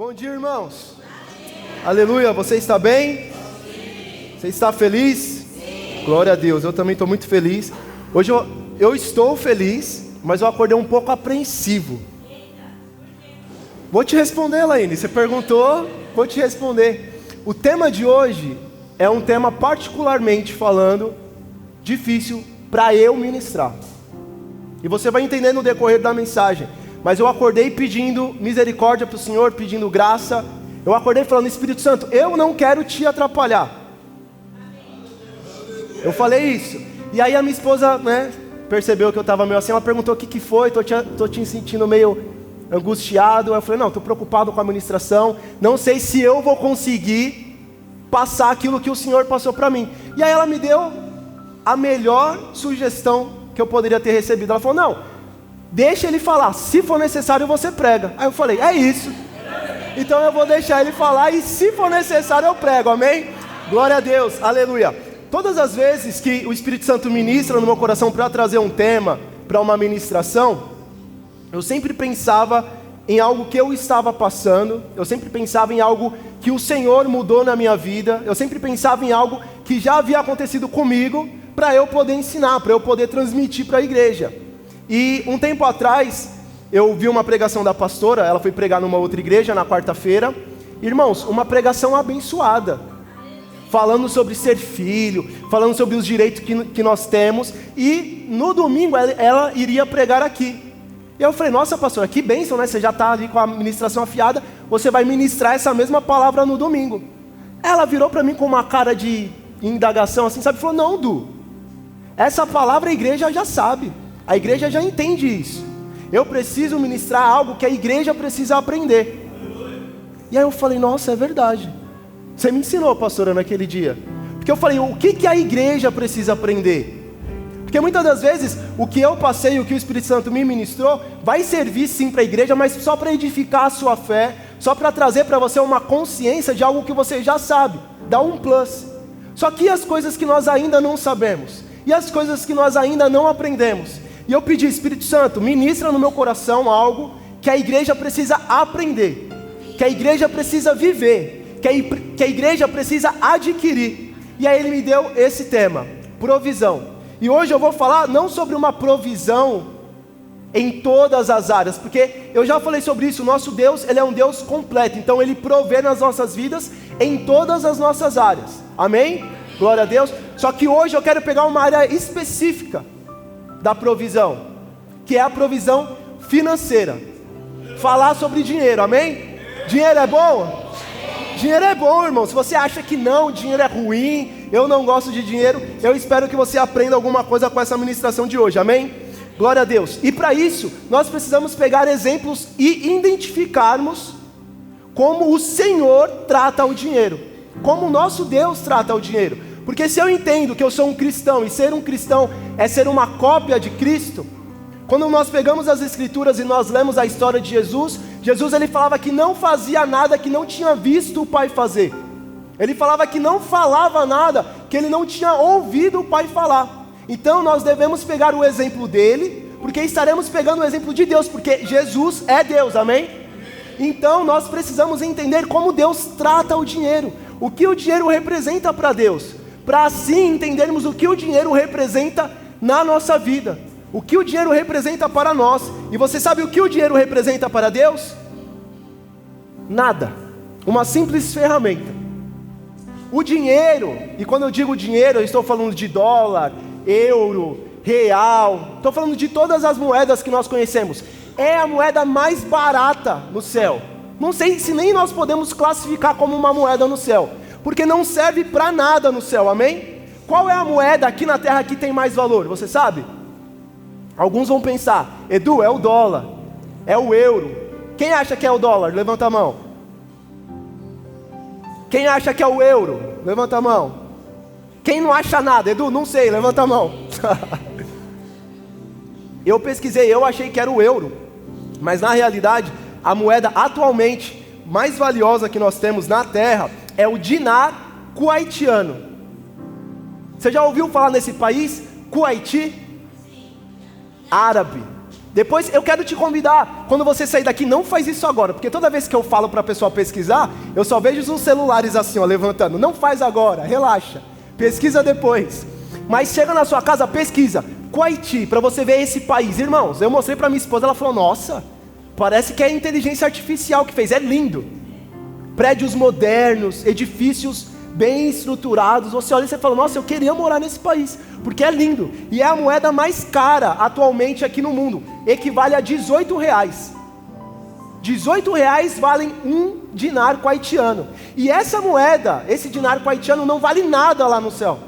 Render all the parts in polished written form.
Bom dia, irmãos. Aleluia, você está bem? Você está feliz? Sim. Glória a Deus, eu também estou muito feliz. Hoje eu estou feliz, mas eu acordei um pouco apreensivo. Vou te responder, Laine, você perguntou, vou te responder. O tema de hoje é um tema particularmente falando difícil para eu ministrar. E você vai entender no decorrer da mensagem. Mas eu acordei pedindo misericórdia para o Senhor, pedindo graça. Eu acordei falando, Espírito Santo, eu não quero te atrapalhar. Eu falei isso. E aí a minha esposa, percebeu que eu estava meio assim. Ela perguntou o que foi, estou te sentindo meio angustiado. Eu falei, não, estou preocupado com a ministração. Não sei se eu vou conseguir passar aquilo que o Senhor passou para mim. E aí ela me deu a melhor sugestão que eu poderia ter recebido. Ela falou, não, deixa ele falar, se for necessário você prega. Aí eu falei, é isso. Então eu vou deixar ele falar e se for necessário eu prego, amém? Glória a Deus, aleluia. Todas as vezes que o Espírito Santo ministra no meu coração para trazer um tema, para uma ministração, eu sempre pensava em algo que eu estava passando, eu sempre pensava em algo que o Senhor mudou na minha vida, eu sempre pensava em algo que já havia acontecido comigo, para eu poder ensinar, para eu poder transmitir para a igreja. E um tempo atrás, eu vi uma pregação da pastora, ela foi pregar numa outra igreja na quarta-feira. Irmãos, uma pregação abençoada, falando sobre ser filho, falando sobre os direitos que nós temos. E no domingo ela iria pregar aqui. E eu falei, nossa pastora, que bênção, né? Você já está ali com a ministração afiada, você vai ministrar essa mesma palavra no domingo. Ela virou para mim com uma cara de indagação assim, sabe? Falou, não, Du, essa palavra a igreja já sabe. A igreja já entende isso. Eu preciso ministrar algo que a igreja precisa aprender. E aí eu falei, nossa, é verdade. Você me ensinou, pastora, naquele dia. Porque eu falei, o que a igreja precisa aprender? Porque muitas das vezes, o que eu passei, o que o Espírito Santo me ministrou, vai servir sim para a igreja, mas só para edificar a sua fé, só para trazer para você uma consciência de algo que você já sabe, dá um plus. Só que as coisas que nós ainda não sabemos, e as coisas que nós ainda não aprendemos, e eu pedi, Espírito Santo, ministra no meu coração algo que a igreja precisa aprender, que a igreja precisa viver, que a igreja precisa adquirir. E aí ele me deu esse tema, provisão. E hoje eu vou falar não sobre uma provisão em todas as áreas, porque eu já falei sobre isso, o nosso Deus, ele é um Deus completo, então ele provê nas nossas vidas em todas as nossas áreas, amém? Glória a Deus. Só que hoje eu quero pegar uma área específica da provisão, que é a provisão financeira. Falar sobre dinheiro, amém? Dinheiro é bom? Dinheiro é bom, irmão. Se você acha que não, dinheiro é ruim, eu não gosto de dinheiro, eu espero que você aprenda alguma coisa com essa ministração de hoje, amém? Glória a Deus. E para isso, nós precisamos pegar exemplos e identificarmos como o Senhor trata o dinheiro, como o nosso Deus trata o dinheiro. Porque se eu entendo que eu sou um cristão, e ser um cristão é ser uma cópia de Cristo, quando nós pegamos as escrituras e nós lemos a história de Jesus, ele falava que não fazia nada que não tinha visto o Pai fazer. Ele falava que não falava nada que ele não tinha ouvido o Pai falar. Então nós devemos pegar o exemplo dele, porque estaremos pegando o exemplo de Deus, porque Jesus é Deus, amém? Então nós precisamos entender como Deus trata o dinheiro, o que o dinheiro representa para Deus, para assim entendermos o que o dinheiro representa na nossa vida, o que o dinheiro representa para nós. E você sabe o que o dinheiro representa para Deus? Nada, uma simples ferramenta. O dinheiro, e quando eu digo dinheiro, eu estou falando de dólar, euro, real, estou falando de todas as moedas que nós conhecemos. É a moeda mais barata no céu. Não sei se nem nós podemos classificar como uma moeda no céu, porque não serve para nada no céu, amém? Qual é a moeda aqui na terra que tem mais valor, você sabe? Alguns vão pensar, Edu, é o dólar, é o euro. Quem acha que é o dólar? Levanta a mão. Quem acha que é o euro? Levanta a mão. Quem não acha nada? Edu, não sei, levanta a mão. Eu pesquisei, eu achei que era o euro, mas na realidade, a moeda atualmente mais valiosa que nós temos na terra é o dinar kuwaitiano. Você já ouviu falar nesse país? Kuwaiti? Árabe. Depois eu quero te convidar, quando você sair daqui, não faz isso agora, porque toda vez que eu falo para a pessoa pesquisar, eu só vejo os celulares assim, ó, levantando. Não faz agora, relaxa, pesquisa depois. Mas chega na sua casa, pesquisa, Kuwait, para você ver esse país. Irmãos, eu mostrei para minha esposa, ela falou, nossa, parece que é a inteligência artificial que fez, é lindo. Prédios modernos, edifícios bem estruturados, você olha e você fala, nossa, eu queria morar nesse país, porque é lindo, e é a moeda mais cara atualmente aqui no mundo, equivale a R$18. R$18 valem um dinar kuwaitiano, e essa moeda, esse dinar kuwaitiano não vale nada lá no céu.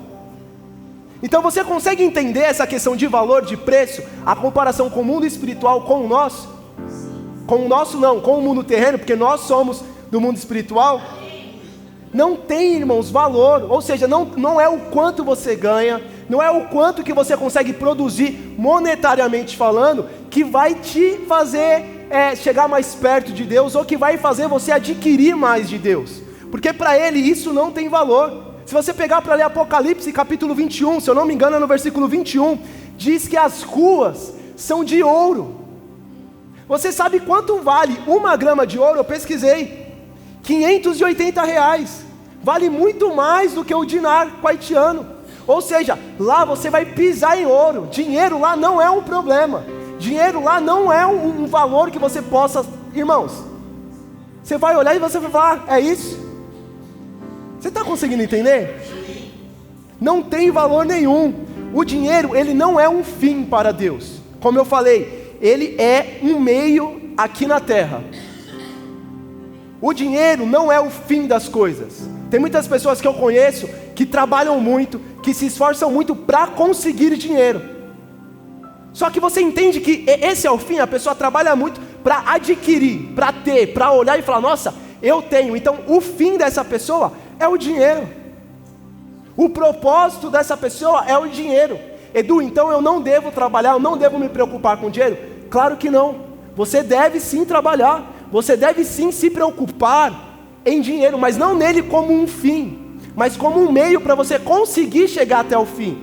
Então você consegue entender essa questão de valor, de preço, a comparação com o mundo espiritual com o nosso? Com o nosso não, com o mundo terreno, porque nós somos do mundo espiritual. Não tem, irmãos, valor, ou seja, não é o quanto você ganha, não é o quanto que você consegue produzir monetariamente falando, que vai te fazer chegar mais perto de Deus, ou que vai fazer você adquirir mais de Deus, porque para Ele isso não tem valor. Se você pegar para ler Apocalipse capítulo 21, se eu não me engano é no versículo 21, diz que as ruas são de ouro. Você sabe quanto vale 1 grama de ouro? Eu pesquisei, R$580, vale muito mais do que o dinar kuwaitiano, ou seja, lá você vai pisar em ouro, dinheiro lá não é um problema, dinheiro lá não é um valor que você possa, irmãos, você vai olhar e você vai falar, é isso? Você está conseguindo entender? Não tem valor nenhum, o dinheiro ele não é um fim para Deus, como eu falei, ele é um meio aqui na terra. O dinheiro não é o fim das coisas. Tem muitas pessoas que eu conheço que trabalham muito, que se esforçam muito para conseguir dinheiro. Só que você entende que esse é o fim, a pessoa trabalha muito para adquirir, para ter, para olhar e falar, nossa, eu tenho. Então o fim dessa pessoa é o dinheiro. O propósito dessa pessoa é o dinheiro. Edu, então eu não devo trabalhar, eu não devo me preocupar com dinheiro? Claro que não. Você deve sim trabalhar. Você deve sim se preocupar em dinheiro, mas não nele como um fim, mas como um meio para você conseguir chegar até o fim.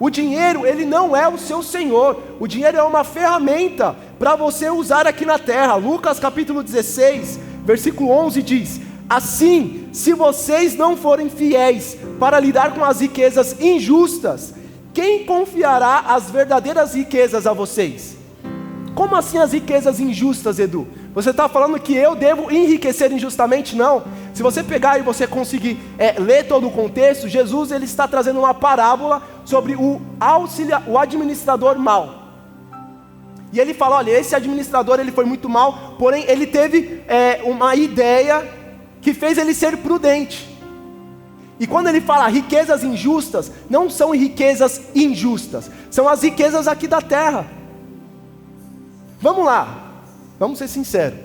O dinheiro, ele não é o seu senhor, o dinheiro é uma ferramenta para você usar aqui na terra. Lucas capítulo 16, versículo 11 diz, assim, se vocês não forem fiéis para lidar com as riquezas injustas, quem confiará as verdadeiras riquezas a vocês? Como assim as riquezas injustas, Edu? Você está falando que eu devo enriquecer injustamente? Não. Se você pegar e você conseguir ler todo o contexto, Jesus ele está trazendo uma parábola sobre o administrador mau. E ele fala, olha, esse administrador ele foi muito mau, porém ele teve uma ideia que fez ele ser prudente. E quando ele fala riquezas injustas, não são riquezas injustas, são as riquezas aqui da terra. Vamos lá, vamos ser sinceros,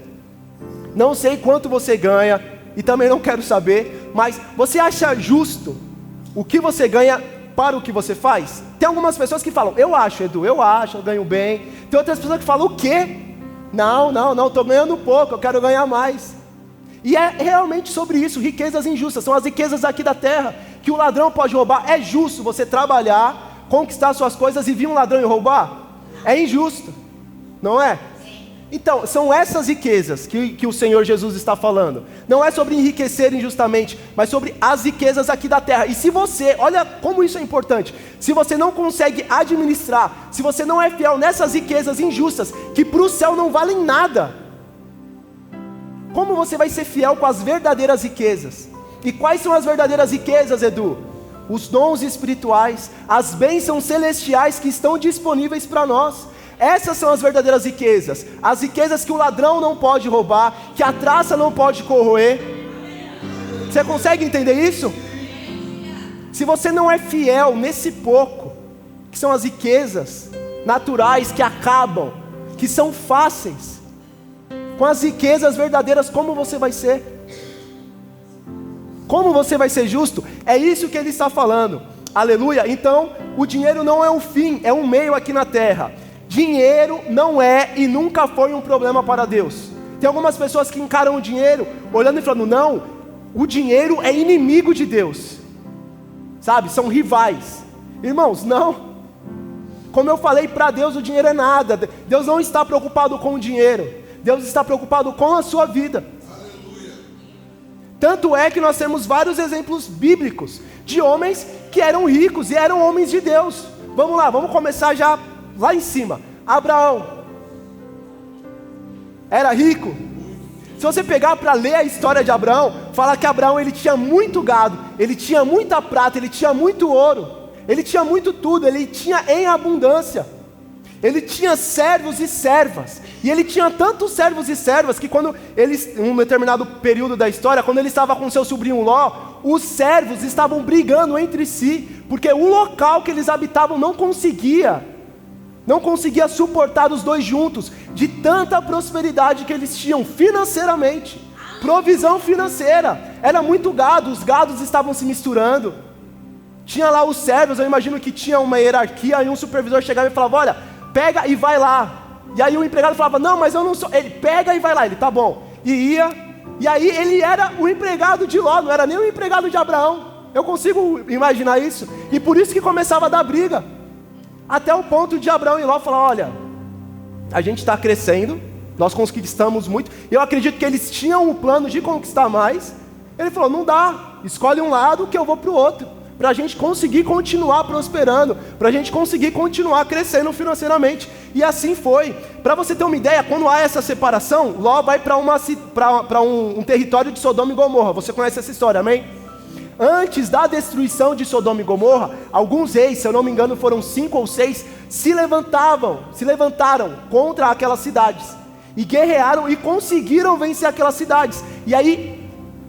não sei quanto você ganha, e também não quero saber, mas você acha justo o que você ganha para o que você faz? Tem algumas pessoas que falam, eu acho, Edu, eu ganho bem. Tem outras pessoas que falam, o quê? Não, estou ganhando pouco, eu quero ganhar mais. E é realmente sobre isso, riquezas injustas, são as riquezas aqui da terra, que o ladrão pode roubar. É justo você trabalhar, conquistar suas coisas e vir um ladrão e roubar? É injusto. Não é? Então, são essas riquezas que o Senhor Jesus está falando. Não é sobre enriquecer injustamente, mas sobre as riquezas aqui da terra. E se você, olha como isso é importante, se você não consegue administrar, se você não é fiel nessas riquezas injustas, que para o céu não valem nada, como você vai ser fiel com as verdadeiras riquezas? E quais são as verdadeiras riquezas, Edu? Os dons espirituais, as bênçãos celestiais que estão disponíveis para nós. Essas são as verdadeiras riquezas, as riquezas que o ladrão não pode roubar, que a traça não pode corroer. Você consegue entender isso? Se você não é fiel nesse pouco, que são as riquezas naturais que acabam, que são fáceis, com as riquezas verdadeiras, como você vai ser? Como você vai ser justo? É isso que ele está falando. Aleluia. Então, o dinheiro não é um fim, é um meio aqui na terra. Dinheiro não é e nunca foi um problema para Deus. Tem algumas pessoas que encaram o dinheiro olhando e falando, não, o dinheiro é inimigo de Deus, sabe, são rivais. Irmãos, não. Como eu falei, para Deus o dinheiro é nada. Deus não está preocupado com o dinheiro. Deus está preocupado com a sua vida. Aleluia. Tanto é que nós temos vários exemplos bíblicos de homens que eram ricos e eram homens de Deus. Vamos lá, vamos começar já lá em cima. Abraão era rico. Se você pegar para ler a história de Abraão, fala que Abraão ele tinha muito gado, ele tinha muita prata, ele tinha muito ouro, ele tinha muito tudo, ele tinha em abundância. Ele tinha servos e servas, e ele tinha tantos servos e servas que quando eles, em um determinado período da história, quando ele estava com seu sobrinho Ló, os servos estavam brigando entre si, porque o local que eles habitavam não conseguia suportar os dois juntos, de tanta prosperidade que eles tinham financeiramente, provisão financeira, era muito gado, os gados estavam se misturando, tinha lá os servos, eu imagino que tinha uma hierarquia, e um supervisor chegava e falava, olha, pega e vai lá, e aí o empregado falava, não, mas eu não sou, ele pega e vai lá, ele, tá bom, e ia, e aí ele era o empregado de Ló, não era nem o empregado de Abraão, eu consigo imaginar isso, e por isso que começava a dar briga, até o ponto de Abraão e Ló falar, olha, a gente está crescendo, nós conquistamos muito, eu acredito que eles tinham um plano de conquistar mais, ele falou, não dá, escolhe um lado que eu vou para o outro, para a gente conseguir continuar prosperando, para a gente conseguir continuar crescendo financeiramente, e assim foi. Para você ter uma ideia, quando há essa separação, Ló vai para um território de Sodoma e Gomorra, você conhece essa história, amém? Antes da destruição de Sodoma e Gomorra, alguns reis, se eu não me engano foram 5 ou 6, se levantaram contra aquelas cidades, e guerrearam e conseguiram vencer aquelas cidades, e aí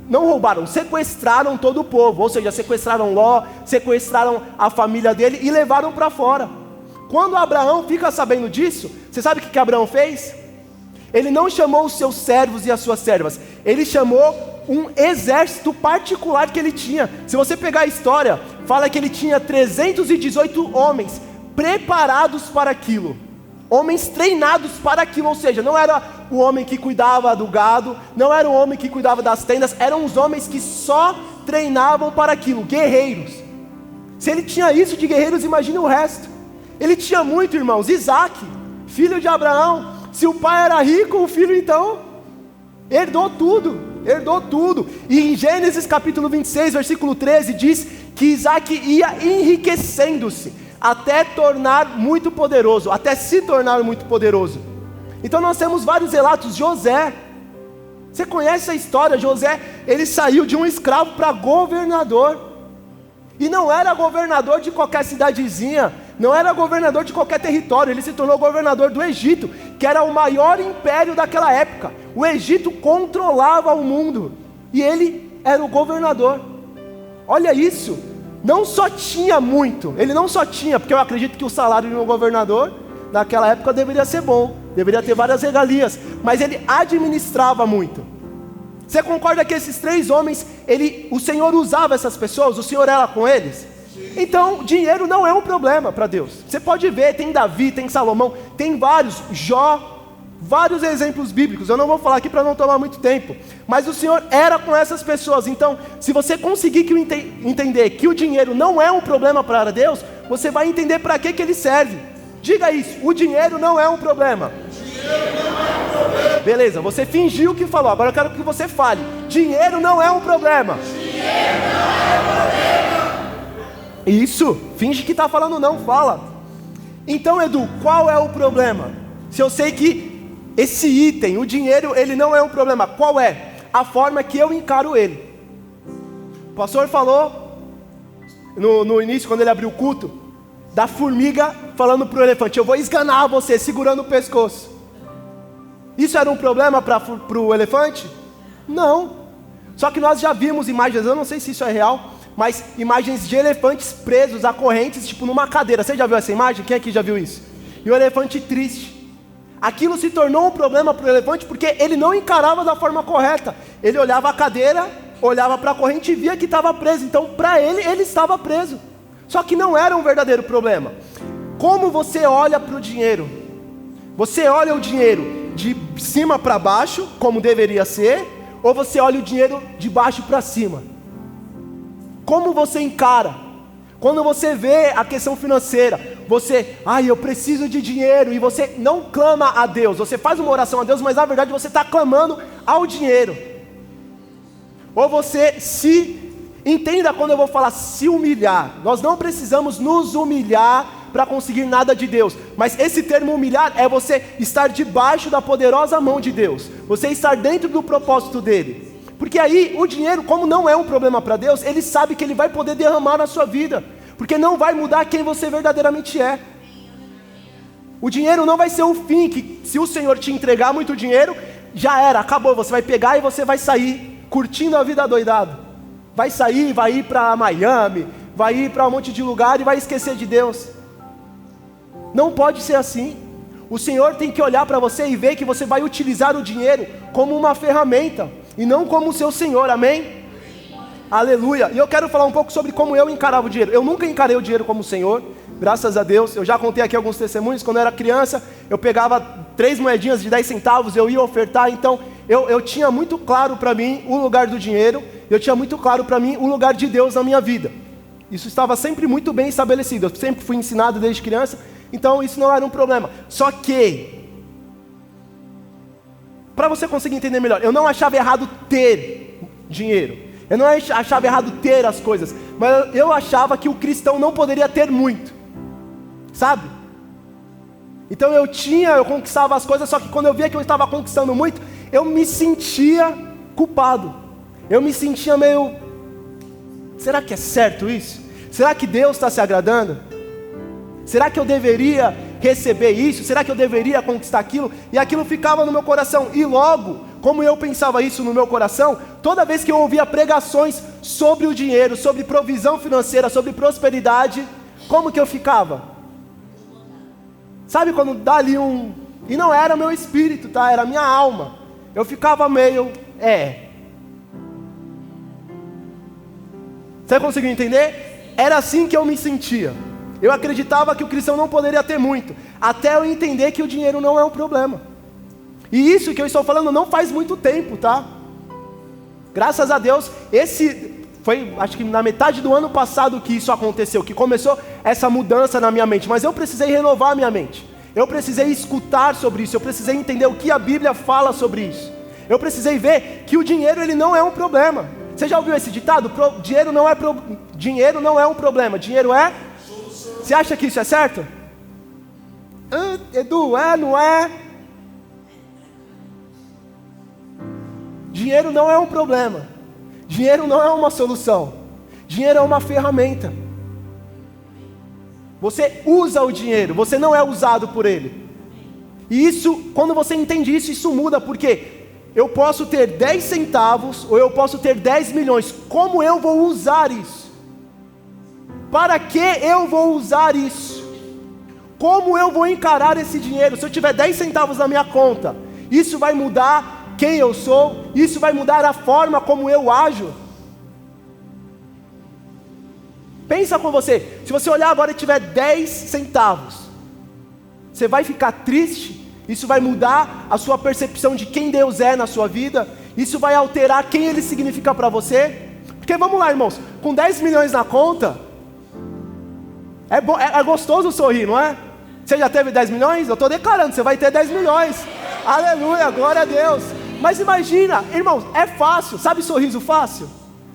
não roubaram, sequestraram todo o povo, ou seja, sequestraram Ló, sequestraram a família dele e levaram para fora. Quando Abraão fica sabendo disso, você sabe o que Abraão fez? Ele não chamou os seus servos e as suas servas, ele chamou um exército particular que ele tinha. Se você pegar a história, fala que ele tinha 318 homens preparados para aquilo, homens treinados para aquilo, ou seja, não era o homem que cuidava do gado, não era o homem que cuidava das tendas, eram os homens que só treinavam para aquilo, guerreiros. Se ele tinha isso de guerreiros, imagine o resto. Ele tinha muito, irmãos. Isaac, filho de Abraão, se o pai era rico, o filho então herdou tudo, e em Gênesis capítulo 26, versículo 13, diz que Isaac ia enriquecendo-se, até tornar muito poderoso, até se tornar muito poderoso. Então nós temos vários relatos. José, você conhece a história? José, ele saiu de um escravo para governador, e não era governador de qualquer cidadezinha, não era governador de qualquer território, ele se tornou governador do Egito, que era o maior império daquela época. O Egito controlava o mundo, e ele era o governador. Olha isso, não só tinha muito, ele não só tinha, porque eu acredito que o salário de um governador, naquela época deveria ser bom, deveria ter várias regalias, mas ele administrava muito. Você concorda que esses 3 homens, o Senhor usava essas pessoas, o Senhor era com eles? Então, dinheiro não é um problema para Deus. Você pode ver, tem Davi, tem Salomão, tem vários, Jó, vários exemplos bíblicos. Eu não vou falar aqui para não tomar muito tempo, mas o Senhor era com essas pessoas. Então, se você conseguir entender que o dinheiro não é um problema para Deus, você vai entender para que ele serve. Diga isso, o dinheiro não é um problema. Beleza, você fingiu que falou, agora eu quero que você fale. Dinheiro não é um problema. Dinheiro não é um problema. Isso, finge que está falando não, fala. Então, Edu, qual é o problema? Se eu sei que esse item, o dinheiro, ele não é um problema, qual é? A forma que eu encaro ele. O pastor falou no início, quando ele abriu o culto, da formiga falando para o elefante, eu vou esganar você, segurando o pescoço. Isso era um problema para o elefante? Não. Só que nós já vimos imagens, eu não sei se isso é real, mas imagens de elefantes presos a correntes, tipo numa cadeira. Você já viu essa imagem? Quem aqui já viu isso? E o elefante triste. Aquilo se tornou um problema para o elefante porque ele não encarava da forma correta. Ele olhava a cadeira, olhava para a corrente e via que estava preso. Então, para ele estava preso. Só que não era um verdadeiro problema. Como você olha para o dinheiro? Você olha o dinheiro de cima para baixo, como deveria ser, ou você olha o dinheiro de baixo para cima? Como você encara? Quando você vê a questão financeira, você, eu preciso de dinheiro, e você não clama a Deus, você faz uma oração a Deus, mas na verdade você está clamando ao dinheiro. Ou você entenda quando eu vou falar se humilhar, nós não precisamos nos humilhar para conseguir nada de Deus, mas esse termo humilhar é você estar debaixo da poderosa mão de Deus, você estar dentro do propósito dele. Porque aí o dinheiro, como não é um problema para Deus, ele sabe que ele vai poder derramar na sua vida, porque não vai mudar quem você verdadeiramente é. O dinheiro não vai ser o fim, que se o Senhor te entregar muito dinheiro, já era, acabou, você vai pegar e você vai sair curtindo a vida adoidado. Vai sair, vai ir para Miami, vai ir para um monte de lugar e vai esquecer de Deus. Não pode ser assim. O Senhor tem que olhar para você e ver que você vai utilizar o dinheiro como uma ferramenta e não como o seu Senhor, amém? Aleluia. E eu quero falar um pouco sobre como eu encarava o dinheiro. Eu nunca encarei o dinheiro como Senhor, graças a Deus. Eu já contei aqui alguns testemunhos. Quando eu era criança, eu pegava 3 moedinhas de 10 centavos, eu ia ofertar. Então eu tinha muito claro para mim o lugar do dinheiro, eu tinha muito claro para mim o lugar de Deus na minha vida. Isso estava sempre muito bem estabelecido, eu sempre fui ensinado desde criança, então isso não era um problema. Só que, para você conseguir entender melhor, eu não achava errado ter dinheiro, eu não achava errado ter as coisas, mas eu achava que o cristão não poderia ter muito, sabe? Então eu conquistava as coisas, só que quando eu via que eu estava conquistando muito, eu me sentia culpado, eu me sentia meio, será que é certo isso? Será que Deus está se agradando? Será que eu deveria receber isso? Será que eu deveria conquistar aquilo? E aquilo ficava no meu coração, e logo, como eu pensava isso no meu coração, toda vez que eu ouvia pregações sobre o dinheiro, sobre provisão financeira, sobre prosperidade, como que eu ficava? Sabe quando dá ali e não era meu espírito, tá? Era minha alma. Eu ficava meio, Você conseguiu entender? Era assim que eu me sentia. Eu acreditava que o cristão não poderia ter muito, até eu entender que o dinheiro não é um problema. E isso que eu estou falando não faz muito tempo, tá? Graças a Deus, foi, acho que na metade do ano passado que isso aconteceu, que começou essa mudança na minha mente, mas eu precisei renovar a minha mente. Eu precisei escutar sobre isso, eu precisei entender o que a Bíblia fala sobre isso. Eu precisei ver que o dinheiro ele não é um problema. Você já ouviu esse ditado? Dinheiro não é um problema, dinheiro é... Você acha que isso é certo? Edu, não é? Dinheiro não é um problema, dinheiro não é uma solução, dinheiro é uma ferramenta. Você usa o dinheiro, você não é usado por ele. E isso, quando você entende isso, isso muda, porque eu posso ter 10 centavos ou eu posso ter 10 milhões. Como eu vou usar isso? Para que eu vou usar isso? Como eu vou encarar esse dinheiro? Se eu tiver 10 centavos na minha conta, isso vai mudar quem eu sou? Isso vai mudar a forma como eu ajo? Pensa com você, se você olhar agora e tiver 10 centavos, você vai ficar triste? Isso vai mudar a sua percepção de quem Deus é na sua vida? Isso vai alterar quem Ele significa para você? Porque vamos lá, irmãos, com 10 milhões na conta, é gostoso sorrir, não é? Você já teve 10 milhões? Eu estou declarando, você vai ter 10 milhões. Aleluia, glória a Deus. Mas imagina, irmãos, é fácil, sabe sorriso fácil?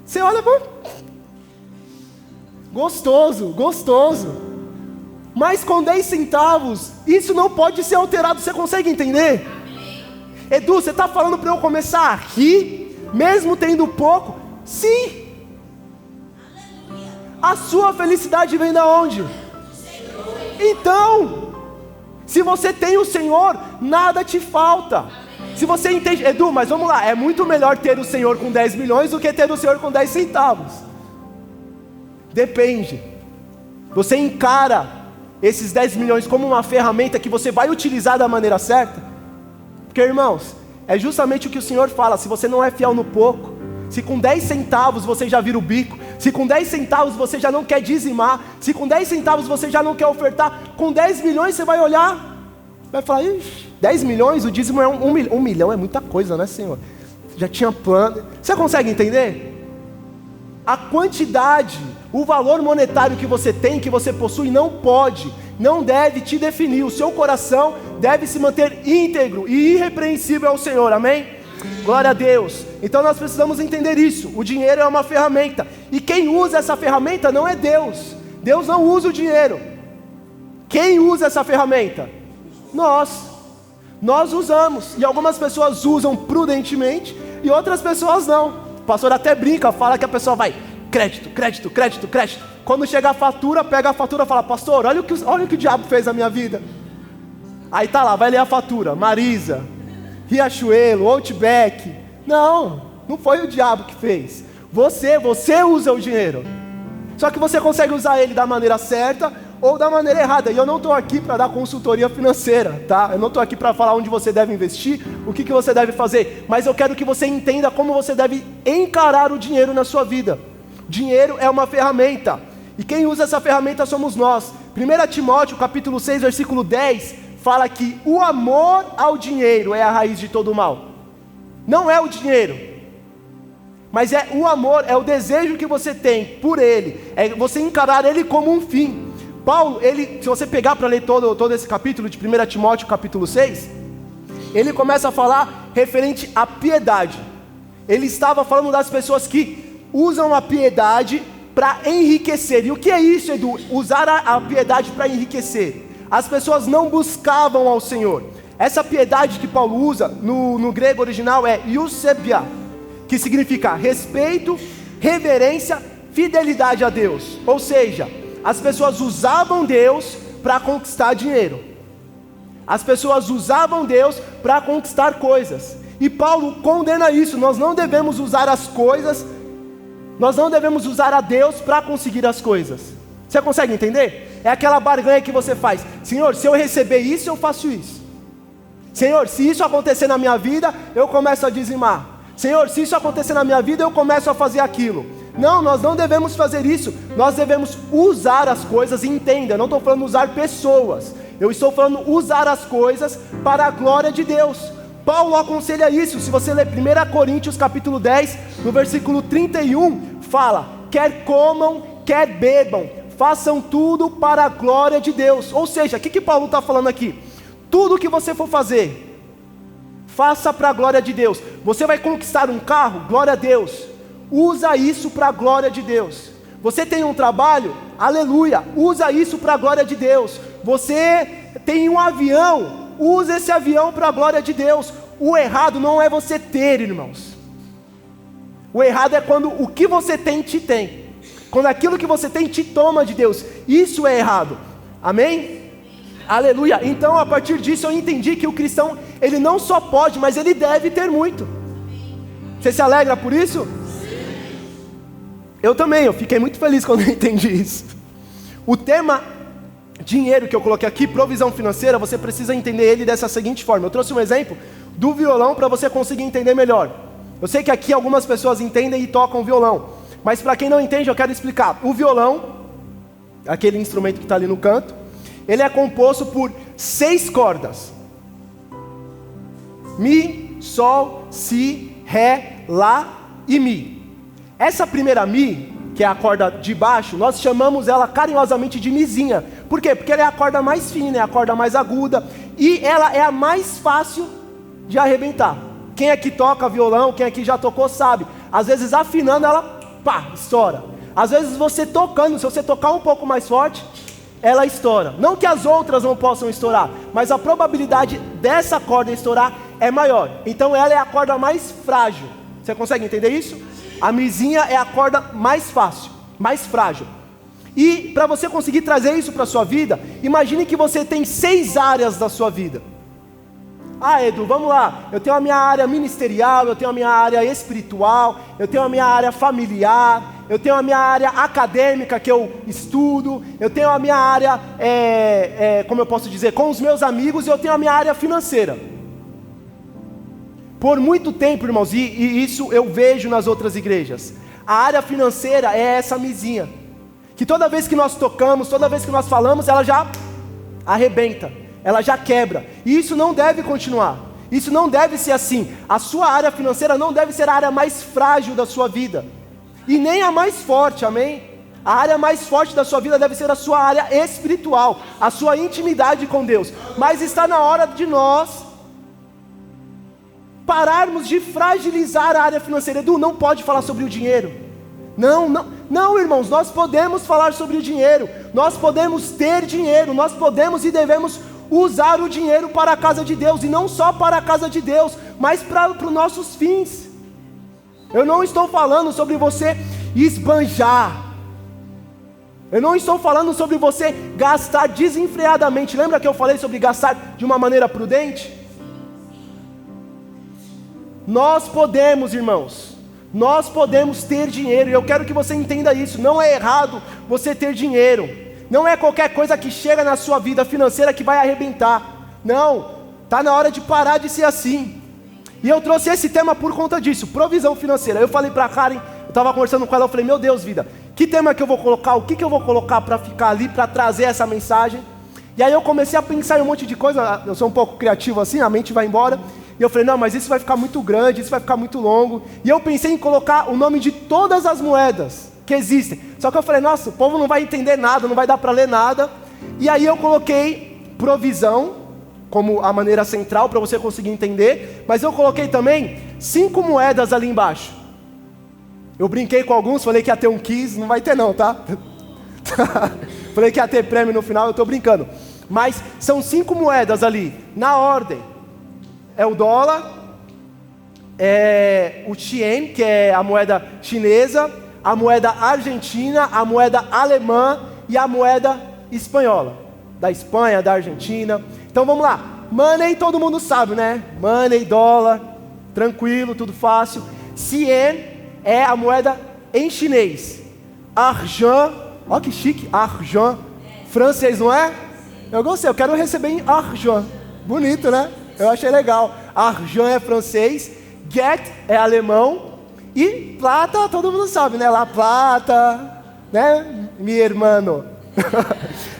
Você olha, gostoso. Mas com 10 centavos, isso não pode ser alterado, você consegue entender? Edu, você está falando para eu começar a rir, mesmo tendo pouco? Sim. A sua felicidade vem da onde? Então, se você tem o Senhor, nada te falta. Se você entende, Edu, mas vamos lá, é muito melhor ter o Senhor com 10 milhões do que ter o Senhor com 10 centavos. Depende. Você encara esses 10 milhões como uma ferramenta que você vai utilizar da maneira certa? Porque, irmãos, é justamente o que o Senhor fala: se você não é fiel no pouco, se com 10 centavos você já vira o bico, se com 10 centavos você já não quer dizimar, se com 10 centavos você já não quer ofertar, com 10 milhões você vai olhar, vai falar: 10 milhões, o dízimo é 1 milhão, é muita coisa, né, Senhor? Já tinha plano. Você consegue entender? A quantidade, o valor monetário que você tem, que você possui, não deve te definir. O seu coração deve se manter íntegro e irrepreensível ao Senhor, amém? Glória a Deus. Então nós precisamos entender isso. O dinheiro é uma ferramenta, e quem usa essa ferramenta não é Deus. Deus não usa o dinheiro. Quem usa essa ferramenta? Nós usamos, e algumas pessoas usam prudentemente, e outras pessoas não. O pastor até brinca, fala que a pessoa vai, crédito. Quando chega a fatura, pega a fatura e fala, pastor, olha o que o diabo fez na minha vida. Aí tá lá, vai ler a fatura, Marisa, Riachuelo, Outback. Não foi o diabo que fez. Você usa o dinheiro. Só que você consegue usar ele da maneira certa ou da maneira errada. E eu não estou aqui para dar consultoria financeira, tá? Eu não estou aqui para falar onde você deve investir, o que você deve fazer. Mas eu quero que você entenda como você deve encarar o dinheiro na sua vida. Dinheiro é uma ferramenta. E quem usa essa ferramenta somos nós. 1 Timóteo capítulo 6, versículo 10, fala que o amor ao dinheiro é a raiz de todo o mal. Não é o dinheiro, mas é o amor, é o desejo que você tem por ele, é você encarar ele como um fim. Paulo, se você pegar para ler todo esse capítulo de 1 Timóteo capítulo 6, ele começa a falar referente à piedade. Ele estava falando das pessoas que usam a piedade para enriquecer. E o que é isso, Edu? Usar a piedade para enriquecer. As pessoas não buscavam ao Senhor. Essa piedade que Paulo usa no grego original é eusebia, que significa respeito, reverência, fidelidade a Deus. Ou seja, as pessoas usavam Deus para conquistar dinheiro. As pessoas usavam Deus para conquistar coisas. E Paulo condena isso. Nós não devemos usar as coisas, nós não devemos usar a Deus para conseguir as coisas. Você consegue entender? É aquela barganha que você faz. Senhor, se eu receber isso, eu faço isso. Senhor, se isso acontecer na minha vida, eu começo a dizimar. Senhor, se isso acontecer na minha vida, eu começo a fazer aquilo. Não, nós não devemos fazer isso. Nós devemos usar as coisas, e entenda, eu não estou falando usar pessoas. Eu estou falando usar as coisas para a glória de Deus. Paulo aconselha isso. Se você ler 1 Coríntios capítulo 10, no versículo 31, fala, quer comam, quer bebam, façam tudo para a glória de Deus. Ou seja, o que Paulo está falando aqui? Tudo que você for fazer, faça para a glória de Deus. Você vai conquistar um carro? Glória a Deus. Usa isso para a glória de Deus. Você tem um trabalho? Aleluia. Usa isso para a glória de Deus. Você tem um avião? Usa esse avião para a glória de Deus. O errado não é você ter, irmãos. O errado é quando o que você tem te tem. Quando aquilo que você tem te toma de Deus. Isso é errado. Amém? Aleluia. Então, a partir disso, eu entendi que o cristão, ele não só pode, mas ele deve ter muito. Você se alegra por isso? Eu também, eu fiquei muito feliz quando eu entendi isso. O tema dinheiro que eu coloquei aqui, provisão financeira, você precisa entender ele dessa seguinte forma. Eu trouxe um exemplo do violão para você conseguir entender melhor. Eu sei que aqui algumas pessoas entendem e tocam violão, mas para quem não entende eu quero explicar. O violão, aquele instrumento que está ali no canto, ele é composto por 6 cordas. Mi, Sol, Si, Ré, Lá e Mi. Essa primeira Mi, que é a corda de baixo, nós chamamos ela carinhosamente de Mizinha. Por quê? Porque ela é a corda mais fina, é a corda mais aguda, e ela é a mais fácil de arrebentar. Quem aqui toca violão, quem aqui já tocou sabe, às vezes afinando ela, pá, estoura. Às vezes você tocando, se você tocar um pouco mais forte, ela estoura. Não que as outras não possam estourar, mas a probabilidade dessa corda estourar é maior. Então ela é a corda mais frágil. Você consegue entender isso? A mizinha é a corda mais fácil, mais frágil. E para você conseguir trazer isso para a sua vida, imagine que você tem 6 áreas da sua vida. Ah, Edu, vamos lá, eu tenho a minha área ministerial, eu tenho a minha área espiritual, eu tenho a minha área familiar, eu tenho a minha área acadêmica que eu estudo, eu tenho a minha área, como eu posso dizer, com os meus amigos, e eu tenho a minha área financeira. Por muito tempo, irmãos, e isso eu vejo nas outras igrejas, a área financeira é essa mizinha, que toda vez que nós tocamos, toda vez que nós falamos, ela já arrebenta, ela já quebra, e isso não deve continuar, isso não deve ser assim. A sua área financeira não deve ser a área mais frágil da sua vida. E nem a mais forte, amém? A área mais forte da sua vida deve ser a sua área espiritual, a sua intimidade com Deus. Mas está na hora de nós pararmos de fragilizar a área financeira. Edu, não pode falar sobre o dinheiro. Não, irmãos, nós podemos falar sobre o dinheiro. Nós podemos ter dinheiro, nós podemos e devemos usar o dinheiro para a casa de Deus. E não só para a casa de Deus, mas para os nossos fins. Eu não estou falando sobre você esbanjar. Eu não estou falando sobre você gastar desenfreadamente. Lembra que eu falei sobre gastar de uma maneira prudente? Nós podemos, irmãos, nós podemos ter dinheiro, e eu quero que você entenda isso. Não é errado você ter dinheiro. Não é qualquer coisa que chega na sua vida financeira que vai arrebentar. Não, está na hora de parar de ser assim. E eu trouxe esse tema por conta disso, provisão financeira. Eu falei para a Karen, eu estava conversando com ela, eu falei, meu Deus, vida, que tema que eu vou colocar? O que eu vou colocar para ficar ali, para trazer essa mensagem? E aí eu comecei a pensar em um monte de coisa. Eu sou um pouco criativo assim, a mente vai embora. E eu falei, não, mas isso vai ficar muito grande, isso vai ficar muito longo. E eu pensei em colocar o nome de todas as moedas que existem. Só que eu falei, nossa, o povo não vai entender nada, não vai dar para ler nada. E aí eu coloquei provisão como a maneira central para você conseguir entender. Mas eu coloquei também 5 moedas ali embaixo. Eu brinquei com alguns, falei que ia ter um quiz, não vai ter não, tá? Falei que ia ter prêmio no final, eu estou brincando. Mas são 5 moedas ali, na ordem. É o dólar, é o Yen, que é a moeda chinesa, a moeda argentina, a moeda alemã e a moeda espanhola. Da Espanha, da Argentina. Então vamos lá. Money todo mundo sabe, né? Money, dólar, tranquilo, tudo fácil. Yen é a moeda em chinês. Argent, ó que chique, argent. Francês, não é? Eu gostei, eu quero receber em argent. Bonito, né? Eu achei legal. Argent é francês, get é alemão e plata todo mundo sabe, né? La plata, né? Mi hermano.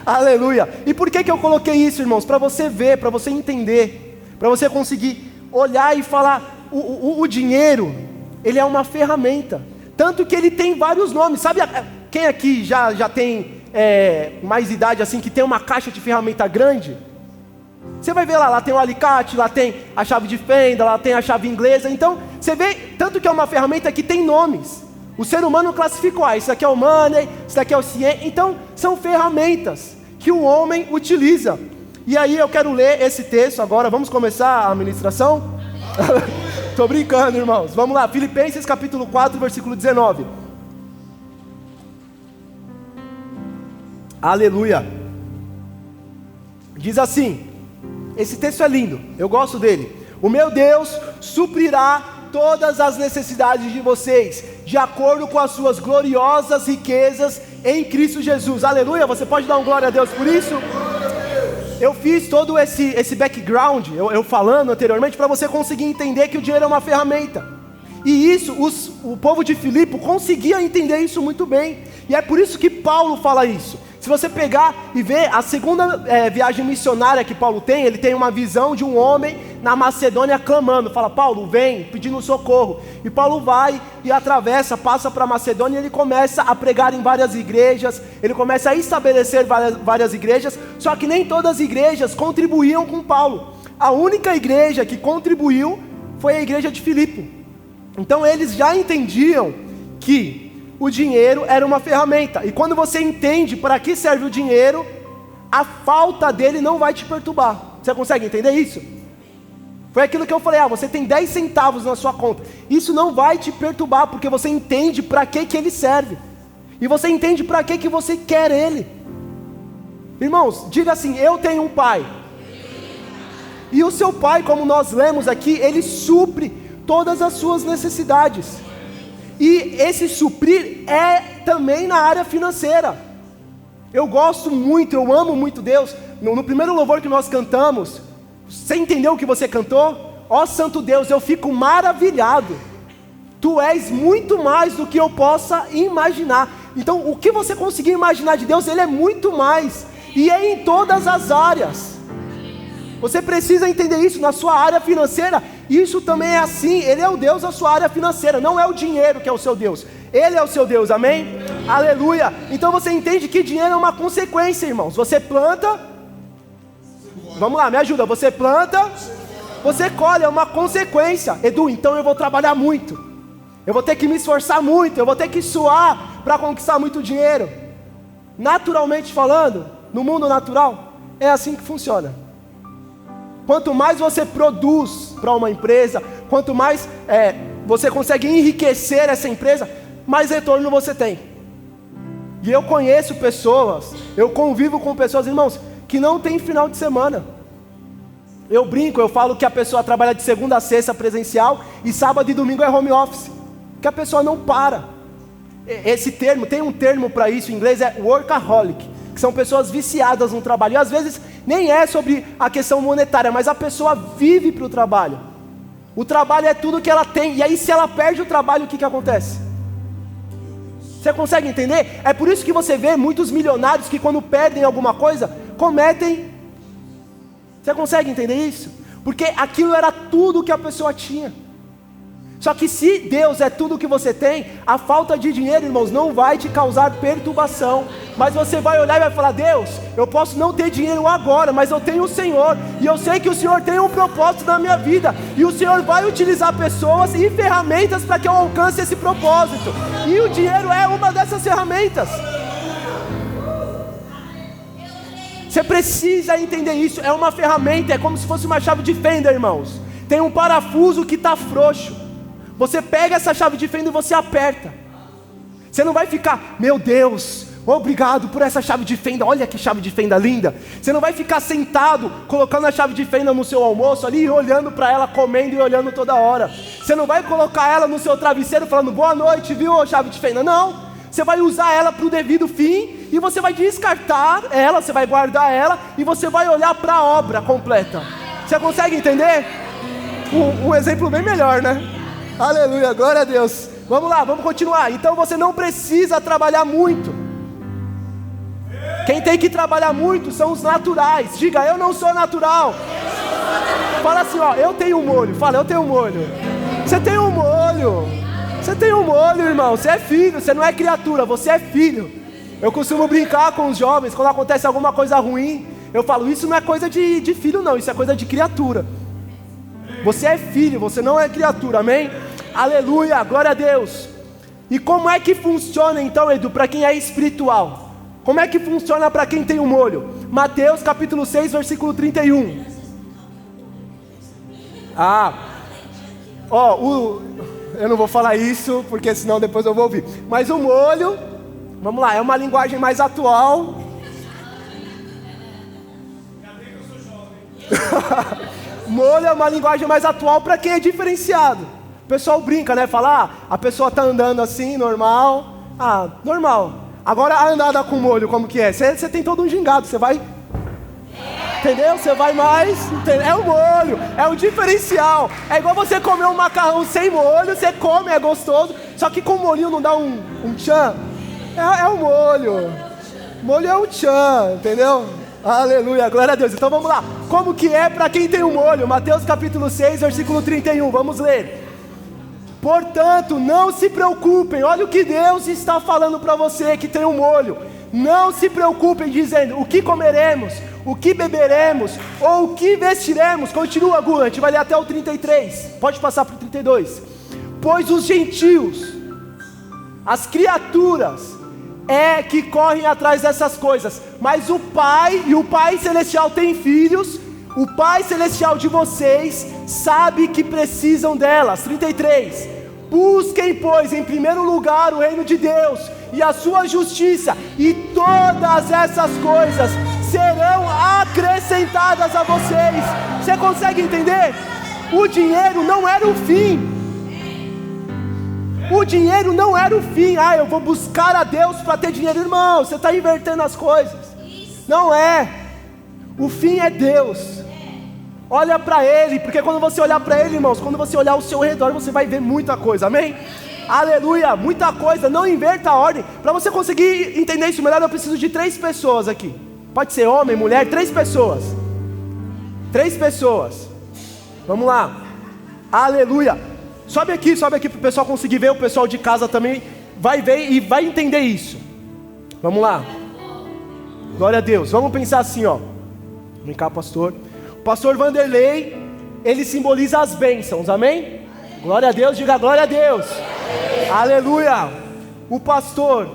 Aleluia. E por que eu coloquei isso, irmãos? Para você ver, para você entender, para você conseguir olhar e falar, o dinheiro, ele é uma ferramenta. Tanto que ele tem vários nomes. Sabe quem aqui já tem mais idade assim, que tem uma caixa de ferramenta grande? Você vai ver lá tem o alicate, lá tem a chave de fenda, lá tem a chave inglesa. Então, você vê, tanto que é uma ferramenta que tem nomes. O ser humano classificou, isso aqui é o money, isso aqui é o Yen. Então, são ferramentas que o homem utiliza. E aí eu quero ler esse texto agora. Vamos começar a ministração? Estou brincando, irmãos. Vamos lá, Filipenses capítulo 4, versículo 19. Aleluia. Diz assim, esse texto é lindo, eu gosto dele. O meu Deus suprirá todas as necessidades de vocês, de acordo com as suas gloriosas riquezas em Cristo Jesus. Aleluia, você pode dar um glória a Deus por isso? Eu fiz todo esse background, eu falando anteriormente, para você conseguir entender que o dinheiro é uma ferramenta. E isso, o povo de Filipe conseguia entender isso muito bem. E é por isso que Paulo fala isso. Se você pegar e ver a segunda viagem missionária que Paulo tem, ele tem uma visão de um homem na Macedônia clamando, fala, Paulo, vem, pedindo socorro. E Paulo vai e atravessa, passa para a Macedônia e ele começa a pregar em várias igrejas, ele começa a estabelecer várias igrejas, só que nem todas as igrejas contribuíam com Paulo. A única igreja que contribuiu foi a igreja de Filipe. Então eles já entendiam que o dinheiro era uma ferramenta. E quando você entende para que serve o dinheiro, a falta dele não vai te perturbar. Você consegue entender isso? Foi aquilo que eu falei, você tem 10 centavos na sua conta. Isso não vai te perturbar, porque você entende para que ele serve. E você entende para que você quer ele. Irmãos, diga assim, eu tenho um pai. E o seu pai, como nós lemos aqui, ele supre todas as suas necessidades. E esse suprir é também na área financeira. Eu gosto muito, eu amo muito Deus. No primeiro louvor que nós cantamos, você entendeu o que você cantou? Ó Santo Deus, eu fico maravilhado. Tu és muito mais do que eu possa imaginar. Então, o que você conseguir imaginar de Deus, Ele é muito mais. E é em todas as áreas. Você precisa entender isso. Na sua área financeira, Isso também é assim. Ele é o Deus da sua área financeira, não é o dinheiro que é o seu Deus. Ele é o seu Deus, amém? Aleluia. Então você entende que dinheiro é uma consequência, irmãos. Você planta, vamos lá, me ajuda. Você planta, você colhe, é uma consequência. Edu, então eu vou trabalhar muito, eu vou ter que me esforçar muito, eu vou ter que suar para conquistar muito dinheiro. Naturalmente falando, no mundo natural, é assim que funciona. Quanto mais você produz para uma empresa, quanto mais você consegue enriquecer essa empresa, mais retorno você tem. E eu conheço pessoas, eu convivo com pessoas, irmãos, que não tem final de semana. Eu brinco, eu falo que a pessoa trabalha de segunda a sexta presencial e sábado e domingo é home office, que a pessoa não para. Esse termo, tem um termo para isso em inglês, é workaholic, que são pessoas viciadas no trabalho. E às vezes nem é sobre a questão monetária, mas a pessoa vive para o trabalho. O trabalho é tudo que ela tem, e aí se ela perde o trabalho, o que acontece? Você consegue entender? É por isso que você vê muitos milionários que quando perdem alguma coisa, cometem. Você consegue entender isso? Porque aquilo era tudo que a pessoa tinha. Só que se Deus é tudo que você tem, a falta de dinheiro, irmãos, não vai te causar perturbação. Mas você vai olhar e vai falar: Deus, eu posso não ter dinheiro agora, mas eu tenho o Senhor, e eu sei que o Senhor tem um propósito na minha vida, e o Senhor vai utilizar pessoas e ferramentas para que eu alcance esse propósito. E o dinheiro é uma dessas ferramentas. Você precisa entender isso. É uma ferramenta, é como se fosse uma chave de fenda, irmãos. Tem um parafuso que está frouxo. Você pega essa chave de fenda e você aperta. Você não vai ficar: meu Deus, obrigado por essa chave de fenda, olha que chave de fenda linda. Você não vai ficar sentado, colocando a chave de fenda no seu almoço ali, e olhando para ela, comendo e olhando toda hora. Você não vai colocar ela no seu travesseiro falando: boa noite, viu, chave de fenda. Não, você vai usar ela para o devido fim, e você vai descartar ela, você vai guardar ela, e você vai olhar para a obra completa. Você consegue entender? Um exemplo bem melhor, né? Aleluia, glória a Deus. Vamos lá, vamos continuar. Então você não precisa trabalhar muito. Quem tem que trabalhar muito são os naturais. Diga: eu não sou natural. Fala assim, ó: eu tenho um molho. Fala: eu tenho um molho. Você tem um molho. Você tem um molho, irmão. Você é filho, você não é criatura, você é filho. Eu costumo brincar com os jovens, quando acontece alguma coisa ruim, eu falo: isso não é coisa de filho não, isso é coisa de criatura. Você é filho, você não é criatura, amém? Aleluia, glória a Deus. E como é que funciona então, Edu, para quem é espiritual? Como é que funciona para quem tem um molho? Mateus capítulo 6, versículo 31. Eu não vou falar isso, porque senão depois eu vou ouvir. Mas o molho, vamos lá, é uma linguagem mais atual. Molho é uma linguagem mais atual para quem é diferenciado. O pessoal brinca, né? Fala: a pessoa está andando assim, normal. Normal. Agora a andada com molho, como que é? Você tem todo um gingado, você vai... Entendeu? Você vai mais... É o molho, é o diferencial. É igual você comer um macarrão sem molho, você come, é gostoso, só que com molhinho não dá um tchan. É o molho. Molho é um tchan, entendeu? Aleluia, glória a Deus. Então vamos lá. Como que é para quem tem um molho? Mateus capítulo 6, versículo 31. Vamos ler. Portanto, não se preocupem. Olha o que Deus está falando para você que tem um molho. Não se preocupem dizendo: o que comeremos, o que beberemos, ou o que vestiremos. Continua, Gu, a gente vai ler até o 33. Pode passar para o 32. Pois os gentios, as criaturas, que correm atrás dessas coisas, mas o Pai, e o Pai Celestial tem filhos, o Pai Celestial de vocês sabe que precisam delas. 33. Busquem, pois, em primeiro lugar o reino de Deus e a sua justiça, e todas essas coisas serão acrescentadas a vocês. Você consegue entender? O dinheiro não era o fim. O dinheiro não era o fim. Eu vou buscar a Deus para ter dinheiro. Irmão, você está invertendo as coisas. Não é. O fim é Deus. Olha para Ele, porque quando você olhar para Ele, irmãos, quando você olhar ao seu redor, você vai ver muita coisa, amém? Aleluia, muita coisa. Não inverta a ordem. Para você conseguir entender isso melhor, eu preciso de 3 pessoas aqui. Pode ser homem, mulher, 3 pessoas. 3 pessoas. Vamos lá. Aleluia. Sobe aqui para o pessoal conseguir ver, o pessoal de casa também vai ver e vai entender isso. Vamos lá. Glória a Deus. Vamos pensar assim, ó. Vem cá, pastor. O pastor Vanderlei, ele simboliza as bênçãos, amém? Glória a Deus, diga glória a Deus. Aleluia. O pastor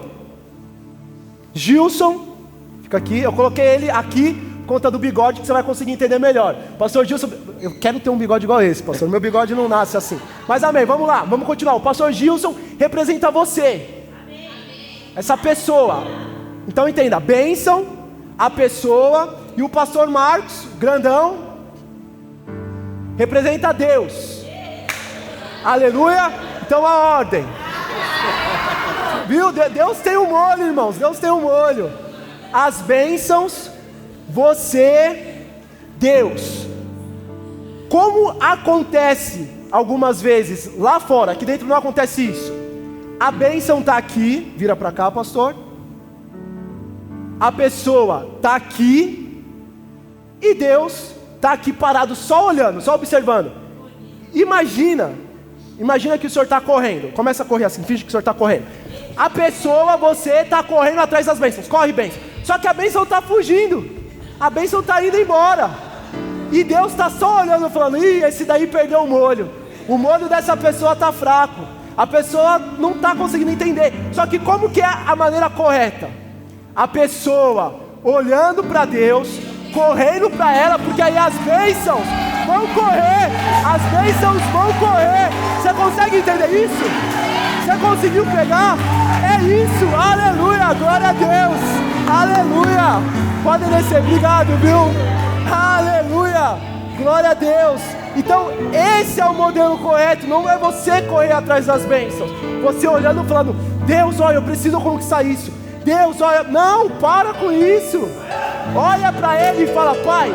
Gilson, fica aqui, eu coloquei ele aqui por conta do bigode, que você vai conseguir entender melhor. Pastor Gilson, eu quero ter um bigode igual esse, pastor, meu bigode não nasce assim. Mas amém, vamos lá, vamos continuar. O pastor Gilson representa você, essa pessoa. Então entenda, bênção, a pessoa, e o pastor Marcos, grandão, representa Deus. Aleluia. Então a ordem. Viu? Deus tem um molho, irmãos. Deus tem um molho. As bênçãos, você, Deus. Como acontece algumas vezes lá fora, aqui dentro não acontece isso. A bênção está aqui, vira para cá, pastor. A pessoa está aqui e Deus está aqui parado, só olhando, só observando. Imagina que o senhor está correndo. Começa a correr assim, finge que o senhor está correndo. A pessoa, você está correndo atrás das bênçãos. Corre, bênção. Só que a bênção está fugindo. A bênção está indo embora. E Deus está só olhando, falando: ih, esse daí perdeu o molho. O molho dessa pessoa está fraco. A pessoa não está conseguindo entender. Só que como que é a maneira correta? A pessoa olhando para Deus, correndo para ela, porque aí as bênçãos vão correr. As bênçãos vão correr. Você consegue entender isso? Você conseguiu pegar? É isso, aleluia, glória a Deus, aleluia. Pode descer, obrigado, viu? Aleluia, glória a Deus. Então esse é o modelo correto. Não é você correr atrás das bênçãos, você olhando e falando: Deus, olha, eu preciso conquistar isso. Deus, olha, não, para com isso. Olha para Ele e fala: Pai,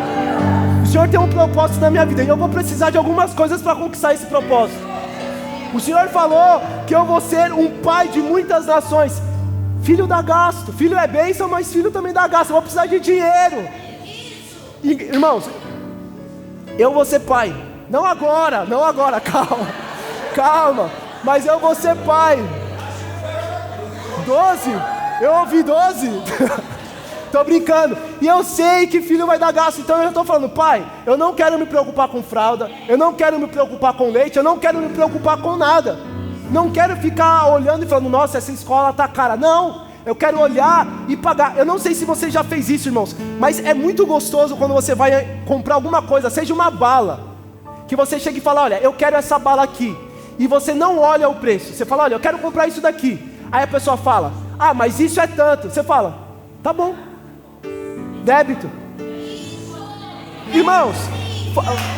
o Senhor tem um propósito na minha vida e eu vou precisar de algumas coisas para conquistar esse propósito. O Senhor falou que eu vou ser um pai de muitas nações. Filho dá gasto, filho é bênção, mas filho também dá gasto. Eu vou precisar de dinheiro. E, irmãos, eu vou ser pai. Não agora, calma. Mas eu vou ser pai. 12? Eu ouvi 12? Tô brincando. E eu sei que filho vai dar gasto. Então eu estou falando: Pai, eu não quero me preocupar com fralda, eu não quero me preocupar com leite, eu não quero me preocupar com nada. Não quero ficar olhando e falando: nossa, essa escola tá cara. Não, eu quero olhar e pagar. Eu não sei se você já fez isso, irmãos, mas é muito gostoso quando você vai comprar alguma coisa, seja uma bala, que você chega e fala: olha, eu quero essa bala aqui. E você não olha o preço. Você fala: olha, eu quero comprar isso daqui. Aí a pessoa fala: ah, mas isso é tanto. Você fala: tá bom. Débito. Irmãos,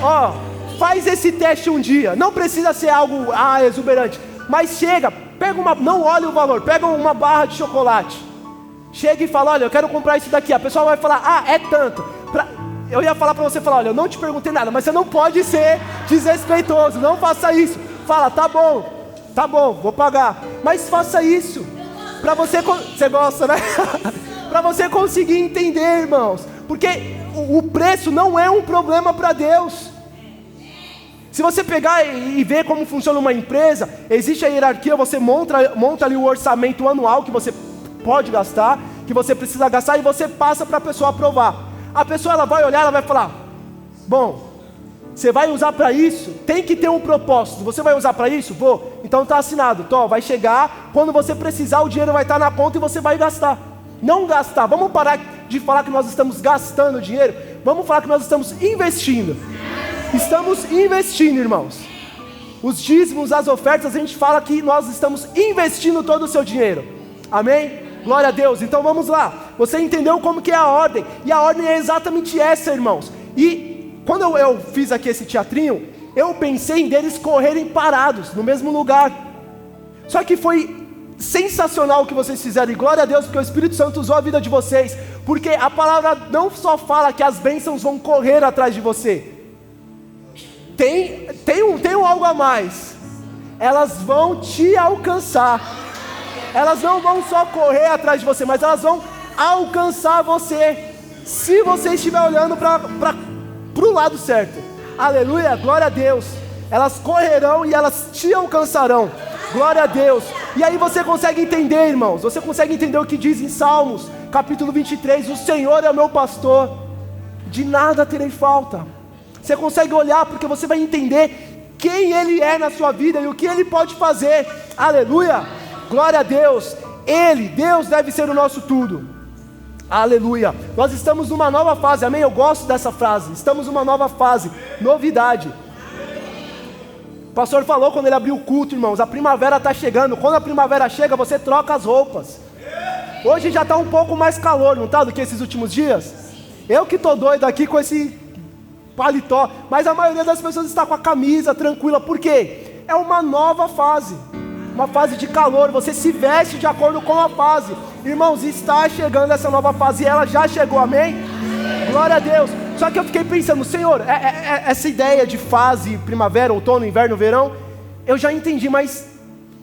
ó, faz esse teste um dia. Não precisa ser algo exuberante, mas chega, pega não olha o valor, pega uma barra de chocolate, chega e fala: olha, eu quero comprar isso daqui. A pessoa vai falar: ah, é tanto. Eu ia falar para você, falar: olha, eu não te perguntei nada, mas você não pode ser desrespeitoso, não faça isso. Fala: tá bom, vou pagar. Mas faça isso, para você gosta, né? Para você conseguir entender, irmãos, porque o preço não é um problema para Deus. Se você pegar e ver como funciona uma empresa, existe a hierarquia, você monta ali o orçamento anual que você pode gastar, que você precisa gastar, e você passa para a pessoa aprovar. A pessoa, ela vai olhar, ela vai falar: bom, você vai usar para isso? Tem que ter um propósito. Você vai usar para isso? Vou. Então está assinado. Então, vai chegar, quando você precisar, o dinheiro vai estar na conta e você vai gastar. Não gastar, vamos parar de falar que nós estamos gastando dinheiro, vamos falar que nós estamos investindo. Estamos investindo, irmãos. Os dízimos, as ofertas, a gente fala que nós estamos investindo todo o seu dinheiro. Amém? Glória a Deus. Então vamos lá. Você entendeu como que é a ordem? E a ordem é exatamente essa, irmãos. E quando eu fiz aqui esse teatrinho, eu pensei em deles correrem parados no mesmo lugar. Só que foi sensacional o que vocês fizeram, e glória a Deus, porque o Espírito Santo usou a vida de vocês, porque a palavra não só fala que as bênçãos vão correr atrás de você, tem algo a mais. Elas vão te alcançar. Elas não vão só correr atrás de você, mas elas vão alcançar você, se você estiver olhando para o lado certo. Aleluia, glória a Deus. elas correrão e elas te alcançarão. Glória a Deus. E aí você consegue entender, irmãos, você consegue entender o que diz em Salmos, capítulo 23, o Senhor é o meu pastor, de nada terei falta. Você consegue olhar porque você vai entender quem Ele é na sua vida e o que Ele pode fazer. Aleluia, glória a Deus. Deus deve ser o nosso tudo. Aleluia. Nós estamos numa nova fase, amém? Eu gosto dessa frase, estamos numa nova fase, novidade. O pastor falou quando ele abriu o culto, irmãos, a primavera está chegando. Quando a primavera chega, você troca as roupas. Hoje já está um pouco mais calor, não está, do que esses últimos dias? Eu que estou doido aqui com esse paletó, mas a maioria das pessoas está com a camisa tranquila. Por quê? É uma nova fase, uma fase de calor. Você se veste de acordo com a fase. Irmãos, está chegando essa nova fase e ela já chegou, amém? Glória a Deus. Só que eu fiquei pensando, Senhor, essa ideia de fase, primavera, outono, inverno, verão, eu já entendi, mas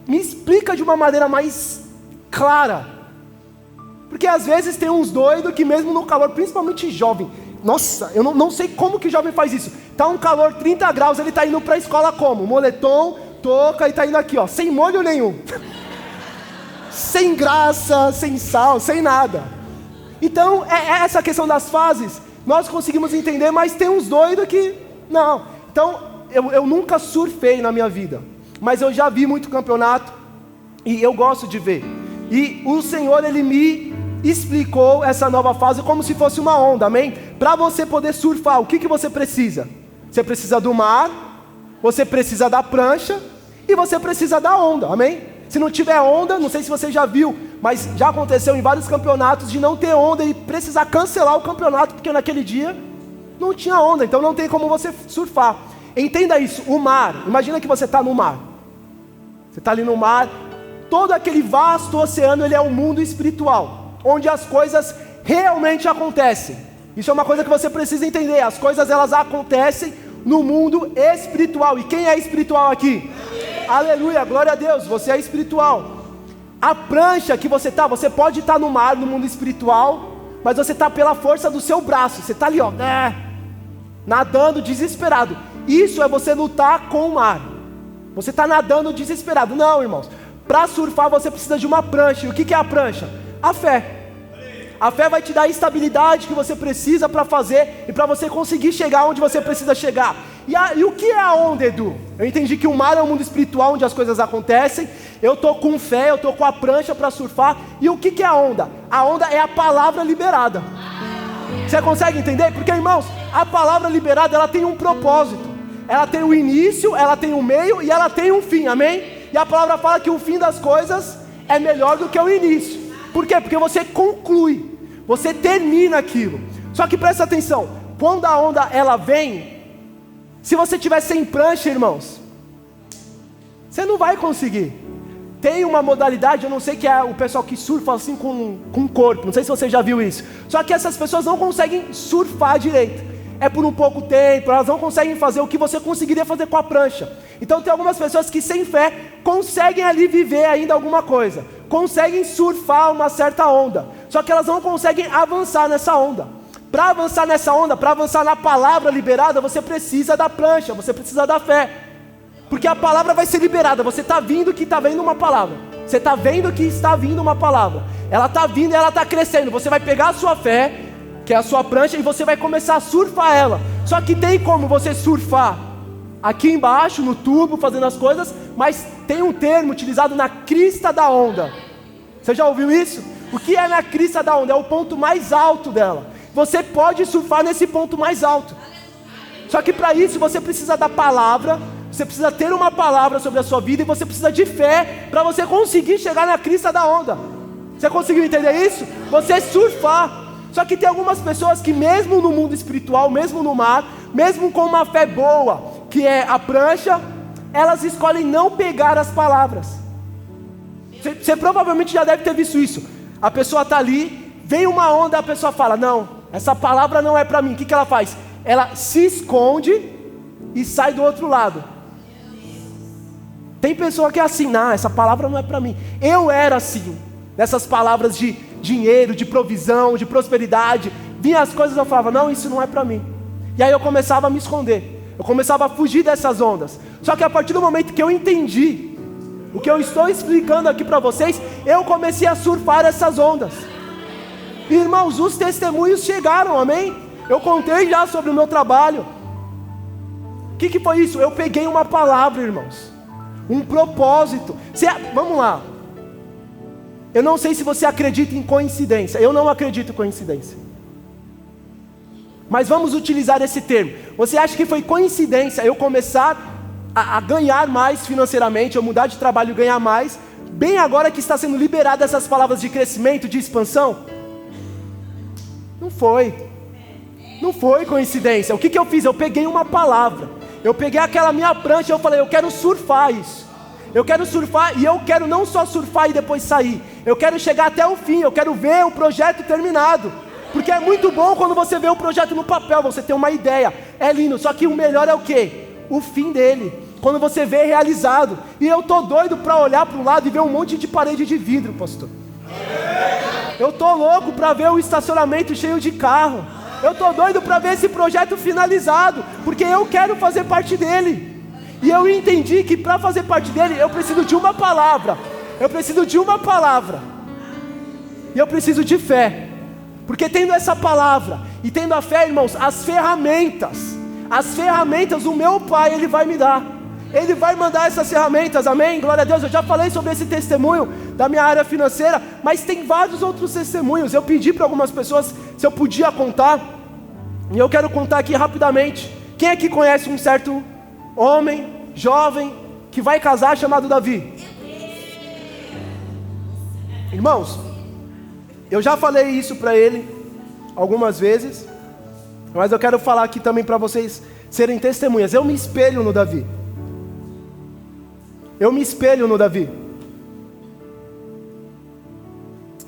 me explica de uma maneira mais clara. Porque às vezes tem uns doidos que mesmo no calor, principalmente jovem, nossa, eu não sei como que jovem faz isso. Tá um calor 30 graus, ele tá indo pra escola como? Moletom, touca e tá indo aqui, ó, sem molho nenhum. Sem graça, sem sal, sem nada. Então, essa questão das fases, nós conseguimos entender, mas tem uns doidos que, não. Então, eu nunca surfei na minha vida, mas eu já vi muito campeonato, e eu gosto de ver. E o Senhor, Ele me explicou essa nova fase como se fosse uma onda, amém? Para você poder surfar, o que você precisa? Você precisa do mar, você precisa da prancha, e você precisa da onda, amém? Se não tiver onda, não sei se você já viu, mas já aconteceu em vários campeonatos de não ter onda e precisar cancelar o campeonato, porque naquele dia não tinha onda, então não tem como você surfar. Entenda isso, o mar, imagina que você está no mar, você está ali no mar, todo aquele vasto oceano, ele é um mundo espiritual, onde as coisas realmente acontecem. Isso é uma coisa que você precisa entender, as coisas elas acontecem no mundo espiritual. E quem é espiritual aqui? Aleluia, glória a Deus, você é espiritual. A prancha que você está, você pode estar no mar, no mundo espiritual, mas você está pela força do seu braço, você está ali, ó, nadando desesperado. Isso é você lutar com o mar. Você está nadando desesperado. Não, irmãos, para surfar você precisa de uma prancha. E o que é a prancha? A fé. A fé vai te dar a estabilidade que você precisa para fazer e para você conseguir chegar onde você precisa chegar. E o que é a onda, Edu? Eu entendi que o mar é um mundo espiritual onde as coisas acontecem. Eu estou com fé, eu estou com a prancha para surfar. E o que é a onda? A onda é a palavra liberada. Você consegue entender? Porque, irmãos, a palavra liberada, ela tem um propósito. Ela tem um início, ela tem um meio e ela tem um fim, amém? E a palavra fala que o fim das coisas é melhor do que o início. Por quê? Porque você conclui, você termina aquilo. Só que presta atenção, quando a onda ela vem, se você tiver sem prancha, irmãos, você não vai conseguir. Tem uma modalidade, eu não sei, que é o pessoal que surfa assim com o corpo, não sei se você já viu isso. Só que essas pessoas não conseguem surfar direito. É por um pouco tempo, elas não conseguem fazer o que você conseguiria fazer com a prancha. Então tem algumas pessoas que sem fé conseguem ali viver ainda alguma coisa, conseguem surfar uma certa onda, só que elas não conseguem avançar nessa onda. Para avançar nessa onda, para avançar na palavra liberada, você precisa da prancha, você precisa da fé, porque a palavra vai ser liberada. Você está vindo que está vendo uma palavra, você está vendo que está vindo uma palavra, ela está vindo e ela está crescendo. Você vai pegar a sua fé, que é a sua prancha, e você vai começar a surfar ela. Só que tem como você surfar aqui embaixo, no tubo, fazendo as coisas, mas tem um termo utilizado na crista da onda. Você já ouviu isso? O que é na crista da onda? É o ponto mais alto dela. Você pode surfar nesse ponto mais alto. Só que para isso você precisa da palavra, você precisa ter uma palavra sobre a sua vida, e você precisa de fé para você conseguir chegar na crista da onda. Você conseguiu entender isso? Você surfar. Só que tem algumas pessoas que mesmo no mundo espiritual, mesmo no mar, mesmo com uma fé boa, que é a prancha, elas escolhem não pegar as palavras. Você provavelmente já deve ter visto isso. A pessoa está ali, vem uma onda, a pessoa fala, não, essa palavra não é para mim. O que ela faz? Ela se esconde e sai do outro lado. Tem pessoa que é assim, não, essa palavra não é para mim. Eu era assim, nessas palavras de dinheiro, de provisão, de prosperidade, vinha as coisas e eu falava, não, isso não é para mim. E aí eu começava a me esconder. Eu começava a fugir dessas ondas. Só que a partir do momento que eu entendi o que eu estou explicando aqui para vocês, eu comecei a surfar essas ondas. Irmãos, os testemunhos chegaram, amém? Eu contei já sobre o meu trabalho. O que foi isso? Eu peguei uma palavra, irmãos, um propósito. Vamos lá. Eu não sei se você acredita em coincidência. Eu não acredito em coincidência. Mas vamos utilizar esse termo. Você acha que foi coincidência eu começar a ganhar mais financeiramente, eu mudar de trabalho e ganhar mais, bem agora que está sendo liberada essas palavras de crescimento, de expansão? Não foi. Não foi coincidência. O que eu fiz? Eu peguei uma palavra. Eu peguei aquela minha prancha e eu falei, eu quero surfar isso. Eu quero surfar e eu quero não só surfar e depois sair. Eu quero chegar até o fim, eu quero ver o projeto terminado. Porque é muito bom quando você vê o projeto no papel, você tem uma ideia, é lindo. Só que o melhor é o quê? O fim dele. Quando você vê realizado. E eu tô doido para olhar para o lado e ver um monte de parede de vidro, pastor. Eu tô louco para ver o estacionamento cheio de carro. Eu tô doido para ver esse projeto finalizado, porque eu quero fazer parte dele. E eu entendi que para fazer parte dele, eu preciso de uma palavra. Eu preciso de uma palavra. E eu preciso de fé. Porque tendo essa palavra e tendo a fé, irmãos, as ferramentas o meu Pai, Ele vai me dar. Ele vai mandar essas ferramentas, amém? Glória a Deus. Eu já falei sobre esse testemunho da minha área financeira, mas tem vários outros testemunhos. Eu pedi para algumas pessoas se eu podia contar, e eu quero contar aqui rapidamente. Quem aqui conhece um certo homem, jovem, que vai casar, chamado Davi? Irmãos, eu já falei isso para ele algumas vezes, mas eu quero falar aqui também para vocês serem testemunhas. Eu me espelho no Davi. Eu me espelho no Davi.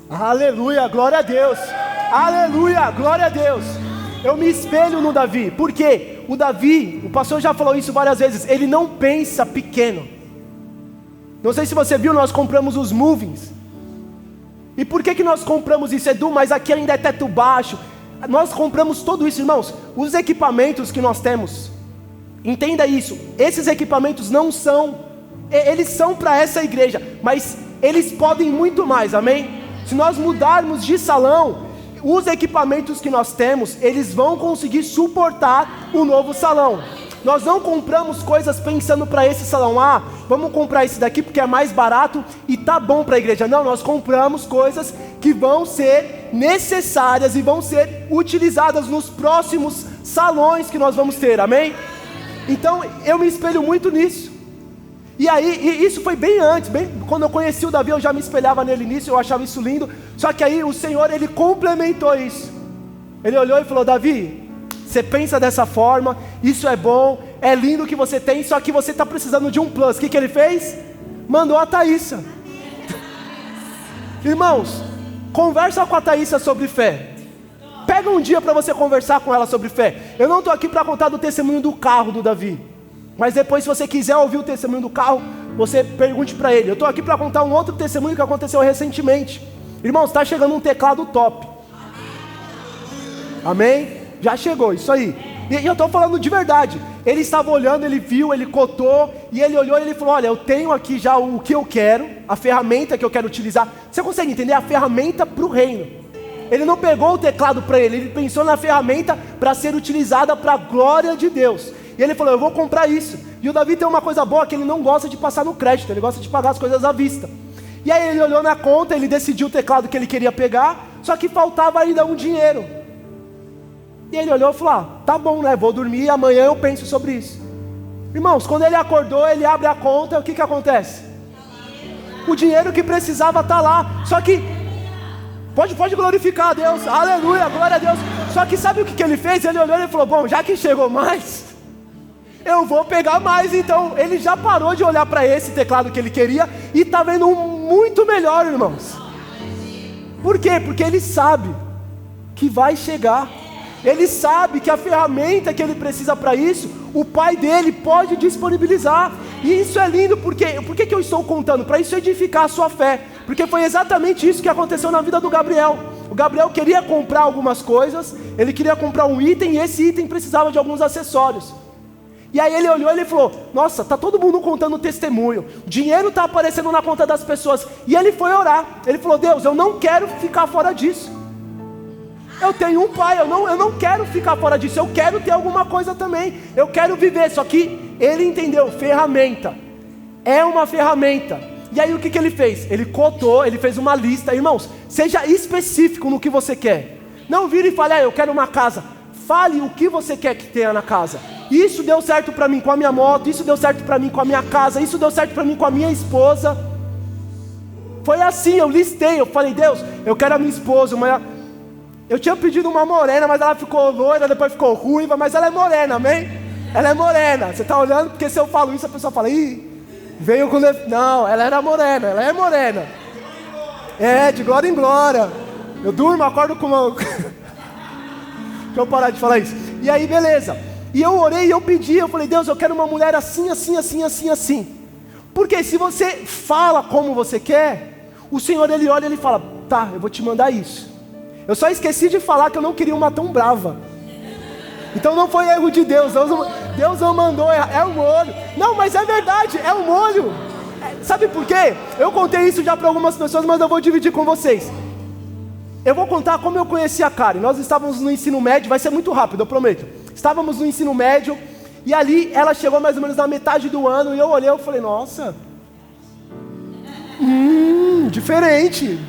Aleluia, glória a Deus. Aleluia, glória a Deus. Eu me espelho no Davi. Por quê? O Davi, o pastor já falou isso várias vezes, ele não pensa pequeno. Não sei se você viu, nós compramos os movings. E por que nós compramos isso, Edu? Mas aqui ainda é teto baixo. Nós compramos tudo isso, irmãos. Os equipamentos que nós temos, entenda isso, esses equipamentos não são, eles são para essa igreja, mas eles podem muito mais, amém? Se nós mudarmos de salão, os equipamentos que nós temos, eles vão conseguir suportar o novo salão. Nós não compramos coisas pensando para esse salão, vamos comprar esse daqui porque é mais barato e tá bom para a igreja. Não, nós compramos coisas que vão ser necessárias e vão ser utilizadas nos próximos salões que nós vamos ter, amém? Então eu me espelho muito nisso. E aí, isso foi bem antes, quando eu conheci o Davi, eu já me espelhava nele nisso, eu achava isso lindo. Só que aí o Senhor, Ele complementou isso. Ele olhou e falou, Davi, você pensa dessa forma, isso é bom, é lindo o que você tem, só que você está precisando de um plus. O que Ele fez? Mandou a Thaísa. Irmãos, conversa com a Thaísa sobre fé. Pega um dia para você conversar com ela sobre fé. Eu não estou aqui para contar do testemunho do carro do Davi, mas depois, se você quiser ouvir o testemunho do carro, você pergunte para ele. Eu estou aqui para contar um outro testemunho que aconteceu recentemente. Irmãos, está chegando um teclado top. Amém? Já chegou, isso aí. E eu estou falando de verdade. Ele estava olhando, ele viu, ele cotou, e ele olhou e ele falou, olha, eu tenho aqui já o que eu quero, a ferramenta que eu quero utilizar. Você consegue entender? A ferramenta para o reino. Ele não pegou o teclado para ele pensou na ferramenta para ser utilizada para a glória de Deus. E ele falou, eu vou comprar isso. E o Davi tem uma coisa boa, que ele não gosta de passar no crédito, ele gosta de pagar as coisas à vista. E aí ele olhou na conta, ele decidiu o teclado que ele queria pegar, só que faltava ainda um dinheiro. E ele olhou e falou, tá bom, né, vou dormir, amanhã eu penso sobre isso. Irmãos, quando ele acordou, ele abre a conta, o que acontece? O dinheiro que precisava tá lá, só que, pode glorificar a Deus, aleluia, glória a Deus. Só que sabe o que ele fez? Ele olhou e falou, bom, já que chegou mais, eu vou pegar mais. Então ele já parou de olhar para esse teclado que ele queria e está vendo um muito melhor, irmãos. Por quê? Porque ele sabe que vai chegar. Ele sabe que a ferramenta que ele precisa para isso, o pai dele pode disponibilizar. E isso é lindo, porque por que eu estou contando? Para isso edificar a sua fé. Porque foi exatamente isso que aconteceu na vida do Gabriel. O Gabriel queria comprar algumas coisas, ele queria comprar um item e esse item precisava de alguns acessórios. E aí ele olhou e ele falou, nossa, tá todo mundo contando testemunho, dinheiro tá aparecendo na conta das pessoas. E ele foi orar, ele falou, Deus, eu não quero ficar fora disso. Eu tenho um pai, eu não quero ficar fora disso, eu quero ter alguma coisa também, eu quero viver. Só que ele entendeu, ferramenta, é uma ferramenta. E aí o que ele fez? Ele cotou, ele fez uma lista. Irmãos, seja específico no que você quer. Não vire e fale, eu quero uma casa. Fale o que você quer que tenha na casa. Isso deu certo para mim com a minha moto, isso deu certo para mim com a minha casa, isso deu certo para mim com a minha esposa. Foi assim, eu listei, eu falei, Deus, eu quero a minha esposa, eu tinha pedido uma morena, mas ela ficou loira, depois ficou ruiva, mas ela é morena, amém? Ela é morena, você está olhando, porque se eu falo isso, a pessoa fala, veio com... Não, ela era morena, ela é morena. É, de glória em glória. Eu durmo, acordo com uma... Deixa eu parar de falar isso. E aí, beleza. E eu orei, eu pedi, eu falei, Deus, eu quero uma mulher assim, assim, assim, assim, assim. Porque se você fala como você quer, o Senhor, Ele olha e Ele fala, tá, eu vou te mandar isso. Eu só esqueci de falar que eu não queria uma tão brava. Então não foi erro de Deus, Deus não mandou, é o molho. Não, mas é verdade, é o molho. Sabe por quê? Eu contei isso já para algumas pessoas, mas eu vou dividir com vocês. Eu vou contar como eu conheci a Karen. Nós estávamos no ensino médio, vai ser muito rápido, eu prometo. Estávamos no ensino médio, e ali ela chegou mais ou menos na metade do ano, e eu olhei e falei, nossa, diferente.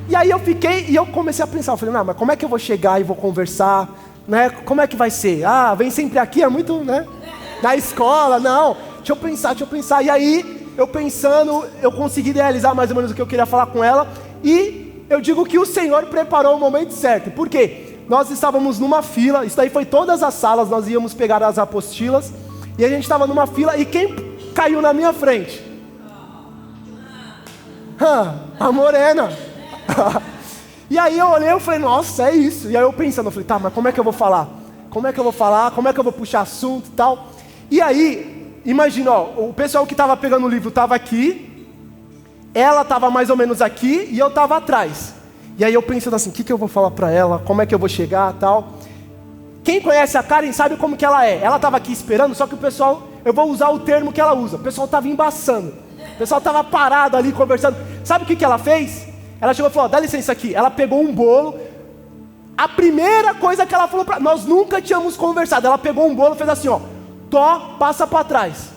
E aí eu fiquei, e eu comecei a pensar, eu falei, não, mas como é que eu vou chegar e vou conversar, né? Como é que vai ser? Vem sempre aqui, é muito, né? Na escola, não, deixa eu pensar. E aí, eu pensando, eu consegui realizar mais ou menos o que eu queria falar com ela, e eu digo que o Senhor preparou o momento certo. Por quê? Nós estávamos numa fila, isso daí foi todas as salas, nós íamos pegar as apostilas, e a gente estava numa fila, e quem caiu na minha frente? A morena. E aí eu olhei e falei, nossa, é isso. E aí eu pensando, eu falei, tá, mas como é que eu vou falar? Como é que eu vou puxar assunto e tal? E aí, imagina, o pessoal que estava pegando o livro estava aqui, ela estava mais ou menos aqui e eu estava atrás. E aí eu pensando assim, o que eu vou falar para ela? Como é que eu vou chegar e tal? Quem conhece a Karen sabe como que ela é. Ela estava aqui esperando, só que o pessoal, eu vou usar o termo que ela usa, o pessoal estava embaçando. O pessoal estava parado ali conversando. Sabe o que ela fez? Ela chegou e falou, dá licença aqui. Ela pegou um bolo. A primeira coisa que ela falou para nós nunca tínhamos conversado. Ela pegou um bolo e fez assim, passa para trás.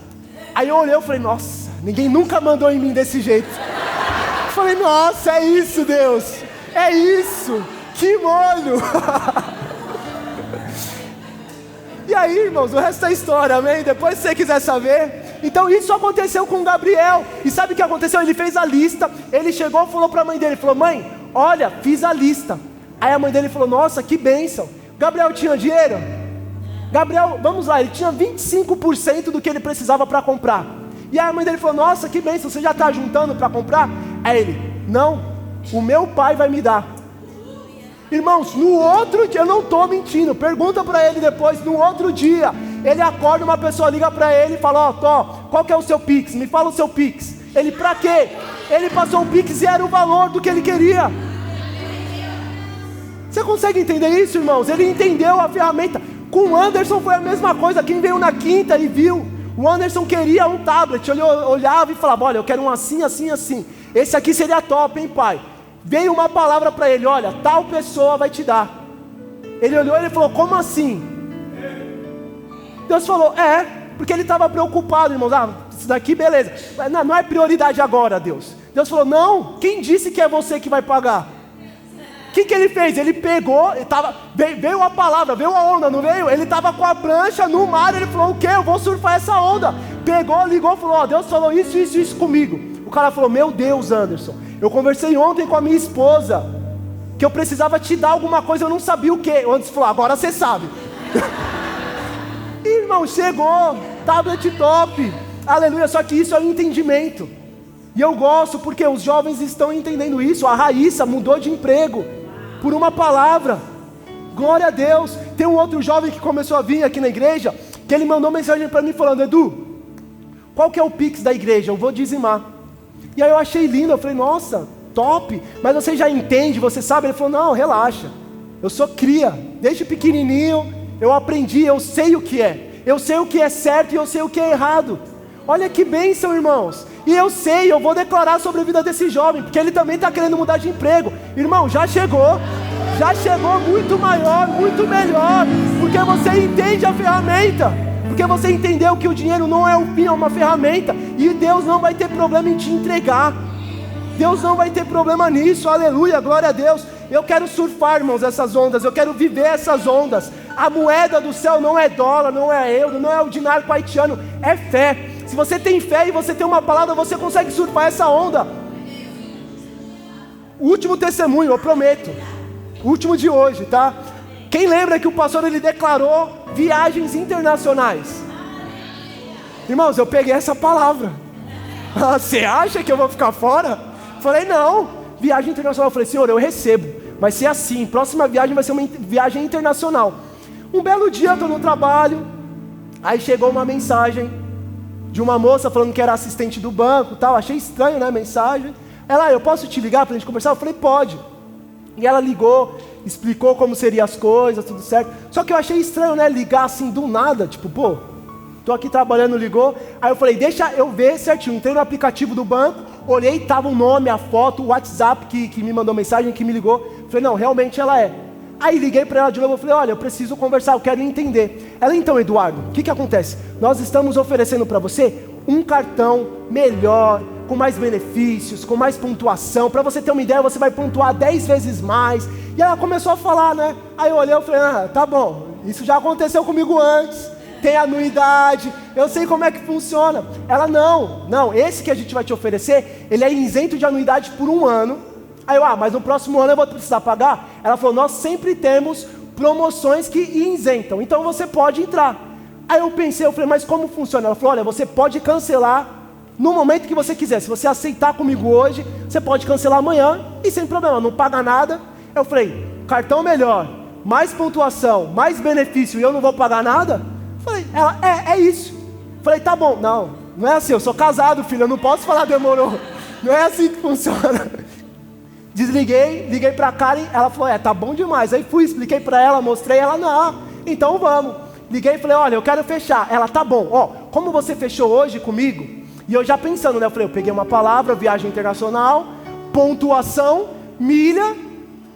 Aí eu olhei e falei, nossa, ninguém nunca mandou em mim desse jeito. Eu falei, nossa, é isso, Deus. É isso. Que molho. E aí, irmãos, o resto é história, amém? Depois se você quiser saber. Então isso aconteceu com Gabriel. E sabe o que aconteceu? Ele fez a lista. Ele chegou e falou para a mãe dele, falou, mãe, olha, fiz a lista. Aí a mãe dele falou, nossa, que bênção. Gabriel tinha dinheiro? Gabriel, vamos lá, ele tinha 25% do que ele precisava para comprar. E aí a mãe dele falou, nossa, que bênção, você já está juntando para comprar? Aí ele, não, o meu pai vai me dar. Irmãos, no outro dia, eu não estou mentindo, pergunta para ele depois, no outro dia, ele acorda, uma pessoa liga para ele e fala, qual que é o seu Pix? Me fala o seu Pix. Ele, para quê? Ele passou o Pix e era o valor do que ele queria. Você consegue entender isso, irmãos? Ele entendeu a ferramenta. Com o Anderson foi a mesma coisa, quem veio na quinta e viu, o Anderson queria um tablet, ele olhava e falava, olha, eu quero um assim, assim, assim. Esse aqui seria top, hein, pai? Veio uma palavra para ele, olha, tal pessoa vai te dar. Ele olhou e ele falou, como assim? Deus falou, porque ele estava preocupado, irmãos, isso daqui beleza, não é prioridade agora, Deus. Deus falou, não, quem disse que é você que vai pagar? O que ele fez? Ele pegou, veio a palavra, veio a onda, não veio? Ele estava com a prancha no mar, ele falou, o quê? Eu vou surfar essa onda. Pegou, ligou, falou, Deus falou isso comigo. O cara falou, meu Deus, Anderson, eu conversei ontem com a minha esposa, que eu precisava te dar alguma coisa, eu não sabia o quê. O Anderson falou, agora você sabe. Irmão, chegou, tablet top, aleluia, só que isso é o entendimento. E eu gosto porque os jovens estão entendendo isso. A Raíssa mudou de emprego por uma palavra. Glória a Deus. Tem um outro jovem que começou a vir aqui na igreja, que ele mandou mensagem para mim falando, Edu, qual que é o Pix da igreja? Eu vou dizimar. E aí eu achei lindo, eu falei, nossa, top, mas você já entende, você sabe? Ele falou, não, relaxa, eu sou cria, desde pequenininho eu aprendi, eu sei o que é. Eu sei o que é certo e eu sei o que é errado. Olha que bênção, irmãos. E eu vou declarar sobre a vida desse jovem, porque ele também está querendo mudar de emprego. Irmão, já chegou muito maior, muito melhor, porque você entende a ferramenta, porque você entendeu que o dinheiro não é o fim, é uma ferramenta, e Deus não vai ter problema em te entregar. Deus não vai ter problema nisso, aleluia, glória a Deus. Eu quero surfar, irmãos, essas ondas, eu quero viver essas ondas. A moeda do céu não é dólar, não é euro, não é o dinário haitiano, é fé. Se você tem fé e você tem uma palavra, você consegue surfar essa onda. O último testemunho, eu prometo, o último de hoje, tá? Quem lembra que o pastor, ele declarou viagens internacionais? Irmãos, eu peguei essa palavra. Você acha que eu vou ficar fora? Falei, não, viagem internacional. Eu falei, Senhor, eu recebo, vai ser assim, próxima viagem vai ser uma viagem internacional. Um belo dia, eu estou no trabalho, aí chegou uma mensagem de uma moça falando que era assistente do banco e tal. Achei estranho, né, a mensagem. Ela, eu posso te ligar para a gente conversar? Eu falei, pode. E ela ligou, explicou como seriam as coisas, tudo certo. Só que eu achei estranho, né, ligar assim do nada, tipo, pô, tô aqui trabalhando, ligou. Aí eu falei, deixa eu ver certinho. Entrei no aplicativo do banco, olhei, tava o nome, a foto, o WhatsApp que me mandou mensagem, que me ligou. Falei, não, realmente ela é. Aí liguei para ela de novo, eu falei, olha, eu preciso conversar, eu quero entender. Ela, então, Eduardo, o que acontece? Nós estamos oferecendo para você um cartão melhor, com mais benefícios, com mais pontuação. Para você ter uma ideia, você vai pontuar 10 vezes mais. E ela começou a falar, né? Aí eu olhei e falei, tá bom, isso já aconteceu comigo antes. Tem anuidade, eu sei como é que funciona. Ela, não, esse que a gente vai te oferecer, ele é isento de anuidade por 1 ano. Aí eu, mas no próximo ano eu vou precisar pagar? Ela falou, nós sempre temos promoções que isentam, então você pode entrar. Aí eu pensei, eu falei, mas como funciona? Ela falou, olha, você pode cancelar no momento que você quiser. Se você aceitar comigo hoje, você pode cancelar amanhã e sem problema, não paga nada. Eu falei, cartão melhor, mais pontuação, mais benefício e eu não vou pagar nada? Falei, ela, é isso. Falei, tá bom, não é assim, eu sou casado, filho, eu não posso falar demorou. Não é assim que funciona. Desliguei, liguei pra Karen, ela falou, tá bom demais. Aí fui, expliquei pra ela, mostrei, ela, não, então vamos. Liguei e falei, olha, eu quero fechar. Ela, tá bom, como você fechou hoje comigo, e eu já pensando, né, eu falei, eu peguei uma palavra, viagem internacional, pontuação, milha,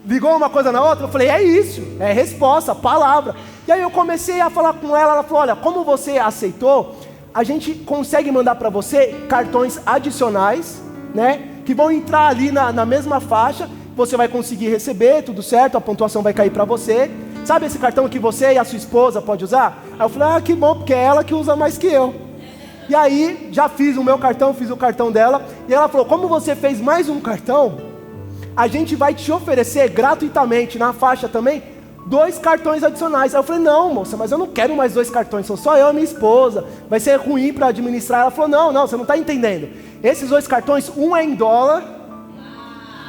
ligou uma coisa na outra, eu falei, é isso, é resposta, palavra. E aí eu comecei a falar com ela, ela falou, olha, como você aceitou, a gente consegue mandar para você cartões adicionais, né, que vão entrar ali na mesma faixa, você vai conseguir receber, tudo certo, a pontuação vai cair para você. Sabe esse cartão que você e a sua esposa pode usar? Aí eu falei, que bom, porque é ela que usa mais que eu. E aí, já fiz o meu cartão, fiz o cartão dela, e ela falou, como você fez mais um cartão, a gente vai te oferecer gratuitamente, na faixa também, 2 cartões adicionais. Aí eu falei, não, moça, mas eu não quero mais 2 cartões, sou só eu e minha esposa, vai ser ruim para administrar. Ela falou, não, você não está entendendo. Esses 2 cartões, um é em dólar,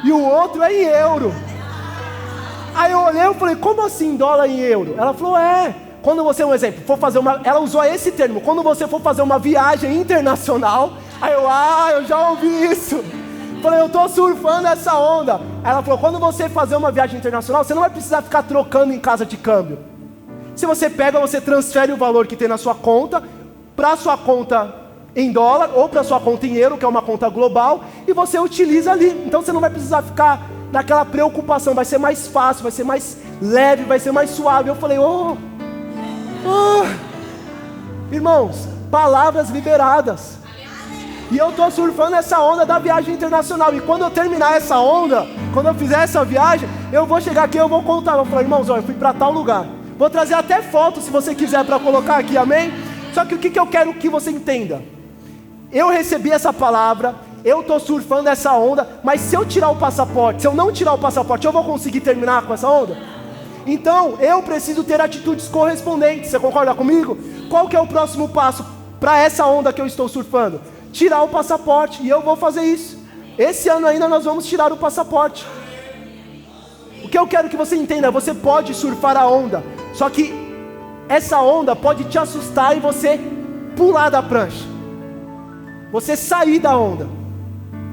e o outro é em euro. Aí eu olhei e falei, como assim dólar em euro? Ela falou, quando você, um exemplo, for fazer ela usou esse termo, quando você for fazer uma viagem internacional, aí eu já ouvi isso. Falei, eu estou surfando essa onda. Aí ela falou, quando você fazer uma viagem internacional, você não vai precisar ficar trocando em casa de câmbio. Se você pega, você transfere o valor que tem na sua conta, para a sua conta em dólar, ou para a sua conta em euro, que é uma conta global, e você utiliza ali. Então você não vai precisar ficar naquela preocupação, vai ser mais fácil, vai ser mais leve, vai ser mais suave. Eu falei, irmãos, palavras liberadas. E eu estou surfando essa onda da viagem internacional. E quando eu terminar essa onda, quando eu fizer essa viagem, eu vou chegar aqui e eu vou contar. Eu falei, irmãos, eu fui para tal lugar. Vou trazer até foto, se você quiser, para colocar aqui, amém? Só que o que eu quero que você entenda? Eu recebi essa palavra, eu estou surfando essa onda, mas se eu tirar o passaporte, se eu não tirar o passaporte, eu vou conseguir terminar com essa onda? Então, eu preciso ter atitudes correspondentes. Você concorda comigo? Qual que é o próximo passo para essa onda que eu estou surfando? Tirar o passaporte, e eu vou fazer isso. Esse ano ainda nós vamos tirar o passaporte. O que eu quero que você entenda, você pode surfar a onda, só que essa onda pode te assustar e você pular da prancha, você sair da onda,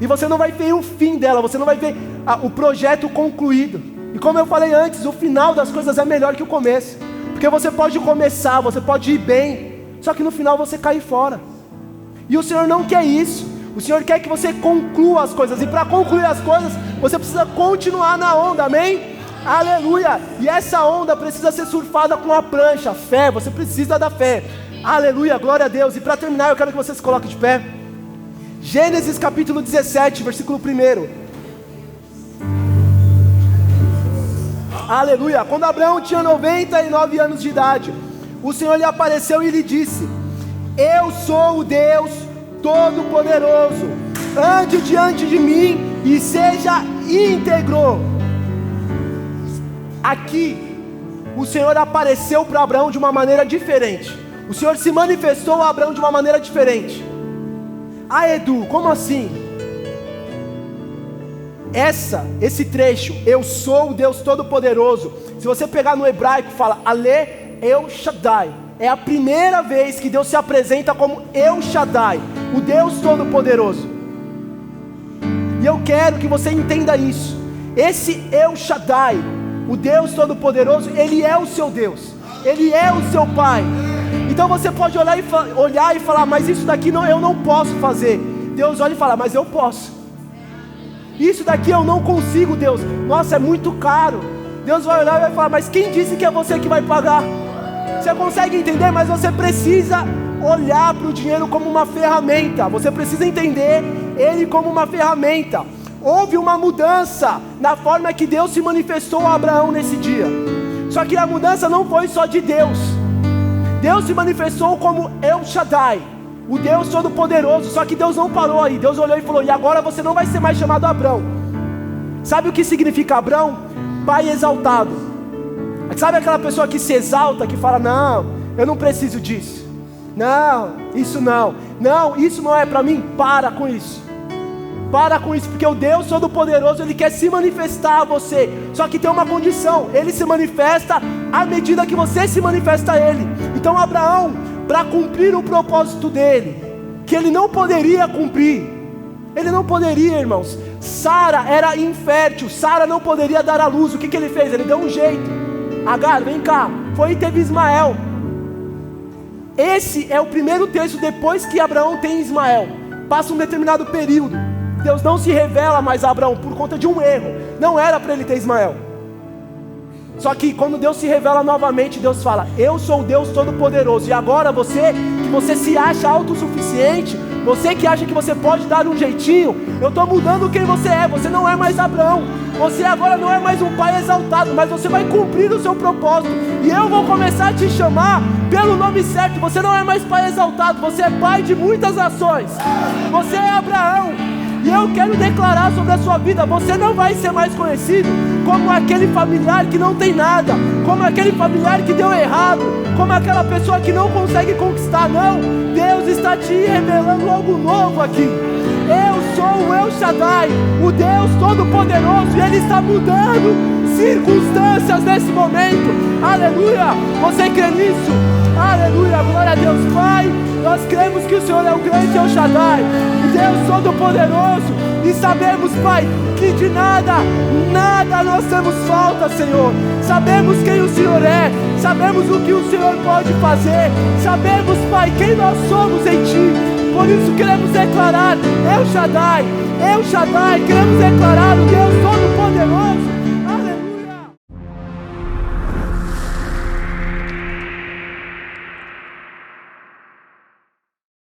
e você não vai ver o fim dela, você não vai ver o projeto concluído. E como eu falei antes, o final das coisas é melhor que o começo, porque você pode começar, você pode ir bem, só que no final você cai fora. E o Senhor não quer isso. O Senhor quer que você conclua as coisas. E para concluir as coisas, você precisa continuar na onda, amém? Aleluia! E essa onda precisa ser surfada com a prancha, fé. Você precisa da fé. Aleluia, glória a Deus. E para terminar, eu quero que você se coloque de pé. Gênesis capítulo 17, versículo 1. Aleluia. Quando Abraão tinha 99 anos de idade, o Senhor lhe apareceu e lhe disse: eu sou o Deus Todo-Poderoso, ande diante de mim e seja íntegro. Aqui, o Senhor apareceu para Abraão de uma maneira diferente. O Senhor se manifestou a Abraão de uma maneira diferente. Ah, Edu, como assim? Esse trecho, eu sou o Deus Todo-Poderoso, se você pegar no hebraico, fala Ale El Shaddai. É a primeira vez que Deus se apresenta como El Shaddai, o Deus Todo-Poderoso. E eu quero que você entenda isso. Esse El Shaddai, o Deus Todo-Poderoso, Ele é o seu Deus, Ele é o seu Pai. Então você pode olhar e falar, mas isso daqui eu não posso fazer. Deus olha e fala, mas eu posso. Isso daqui eu não consigo, Deus. Nossa, é muito caro. Deus vai olhar e vai falar, mas quem disse que é você que vai pagar? Você consegue entender? Mas você precisa olhar para o dinheiro como uma ferramenta. Você precisa entender ele como uma ferramenta. Houve uma mudança na forma que Deus se manifestou a Abraão nesse dia. Só que a mudança não foi só de Deus. Deus se manifestou como El Shaddai, o Deus Todo-Poderoso. Só que Deus não parou aí. Deus olhou e falou, e agora você não vai ser mais chamado Abrão. Sabe o que significa Abrão? Pai exaltado. Sabe aquela pessoa que se exalta, que fala, não, eu não preciso disso. Não, isso não. Não, isso não é para mim. Para com isso. Para com isso, porque o Deus Todo-Poderoso, Ele quer se manifestar a você. Só que tem uma condição, Ele se manifesta à medida que você se manifesta a Ele. Então Abraão, para cumprir o propósito dele, que ele não poderia cumprir, ele não poderia, irmãos. Sara era infértil, Sara não poderia dar à luz. O que ele fez? Ele deu um jeito. Agar, vem cá, foi e teve Ismael. Esse é o primeiro texto depois que Abraão tem Ismael. Passa um determinado período, Deus não se revela mais a Abraão por conta de um erro. Não era para ele ter Ismael. Só que quando Deus se revela novamente, Deus fala, eu sou o Deus Todo-Poderoso. E agora você, que você se acha autossuficiente, você que acha que você pode dar um jeitinho, eu estou mudando quem você é. Você não é mais Abraão. Você agora não é mais um pai exaltado, mas você vai cumprir o seu propósito. E eu vou começar a te chamar pelo nome certo. Você não é mais pai exaltado, você é pai de muitas nações. Você é Abraão. E eu quero declarar sobre a sua vida, você não vai ser mais conhecido como aquele familiar que não tem nada, como aquele familiar que deu errado, como aquela pessoa que não consegue conquistar. Não, Deus está te revelando algo novo aqui. Eu sou o El Shaddai, o Deus Todo-Poderoso, e Ele está mudando circunstâncias nesse momento. Aleluia, você crê nisso? Aleluia, glória a Deus. Pai, nós cremos que o Senhor é o grande El Shaddai, o Deus Todo-Poderoso, e sabemos, Pai, que de nada nós temos falta, Senhor. Sabemos quem o Senhor é, sabemos o que o Senhor pode fazer, sabemos, Pai, quem nós somos em Ti. Por isso queremos declarar El Shaddai, El Shaddai, queremos declarar o Deus Todo-Poderoso.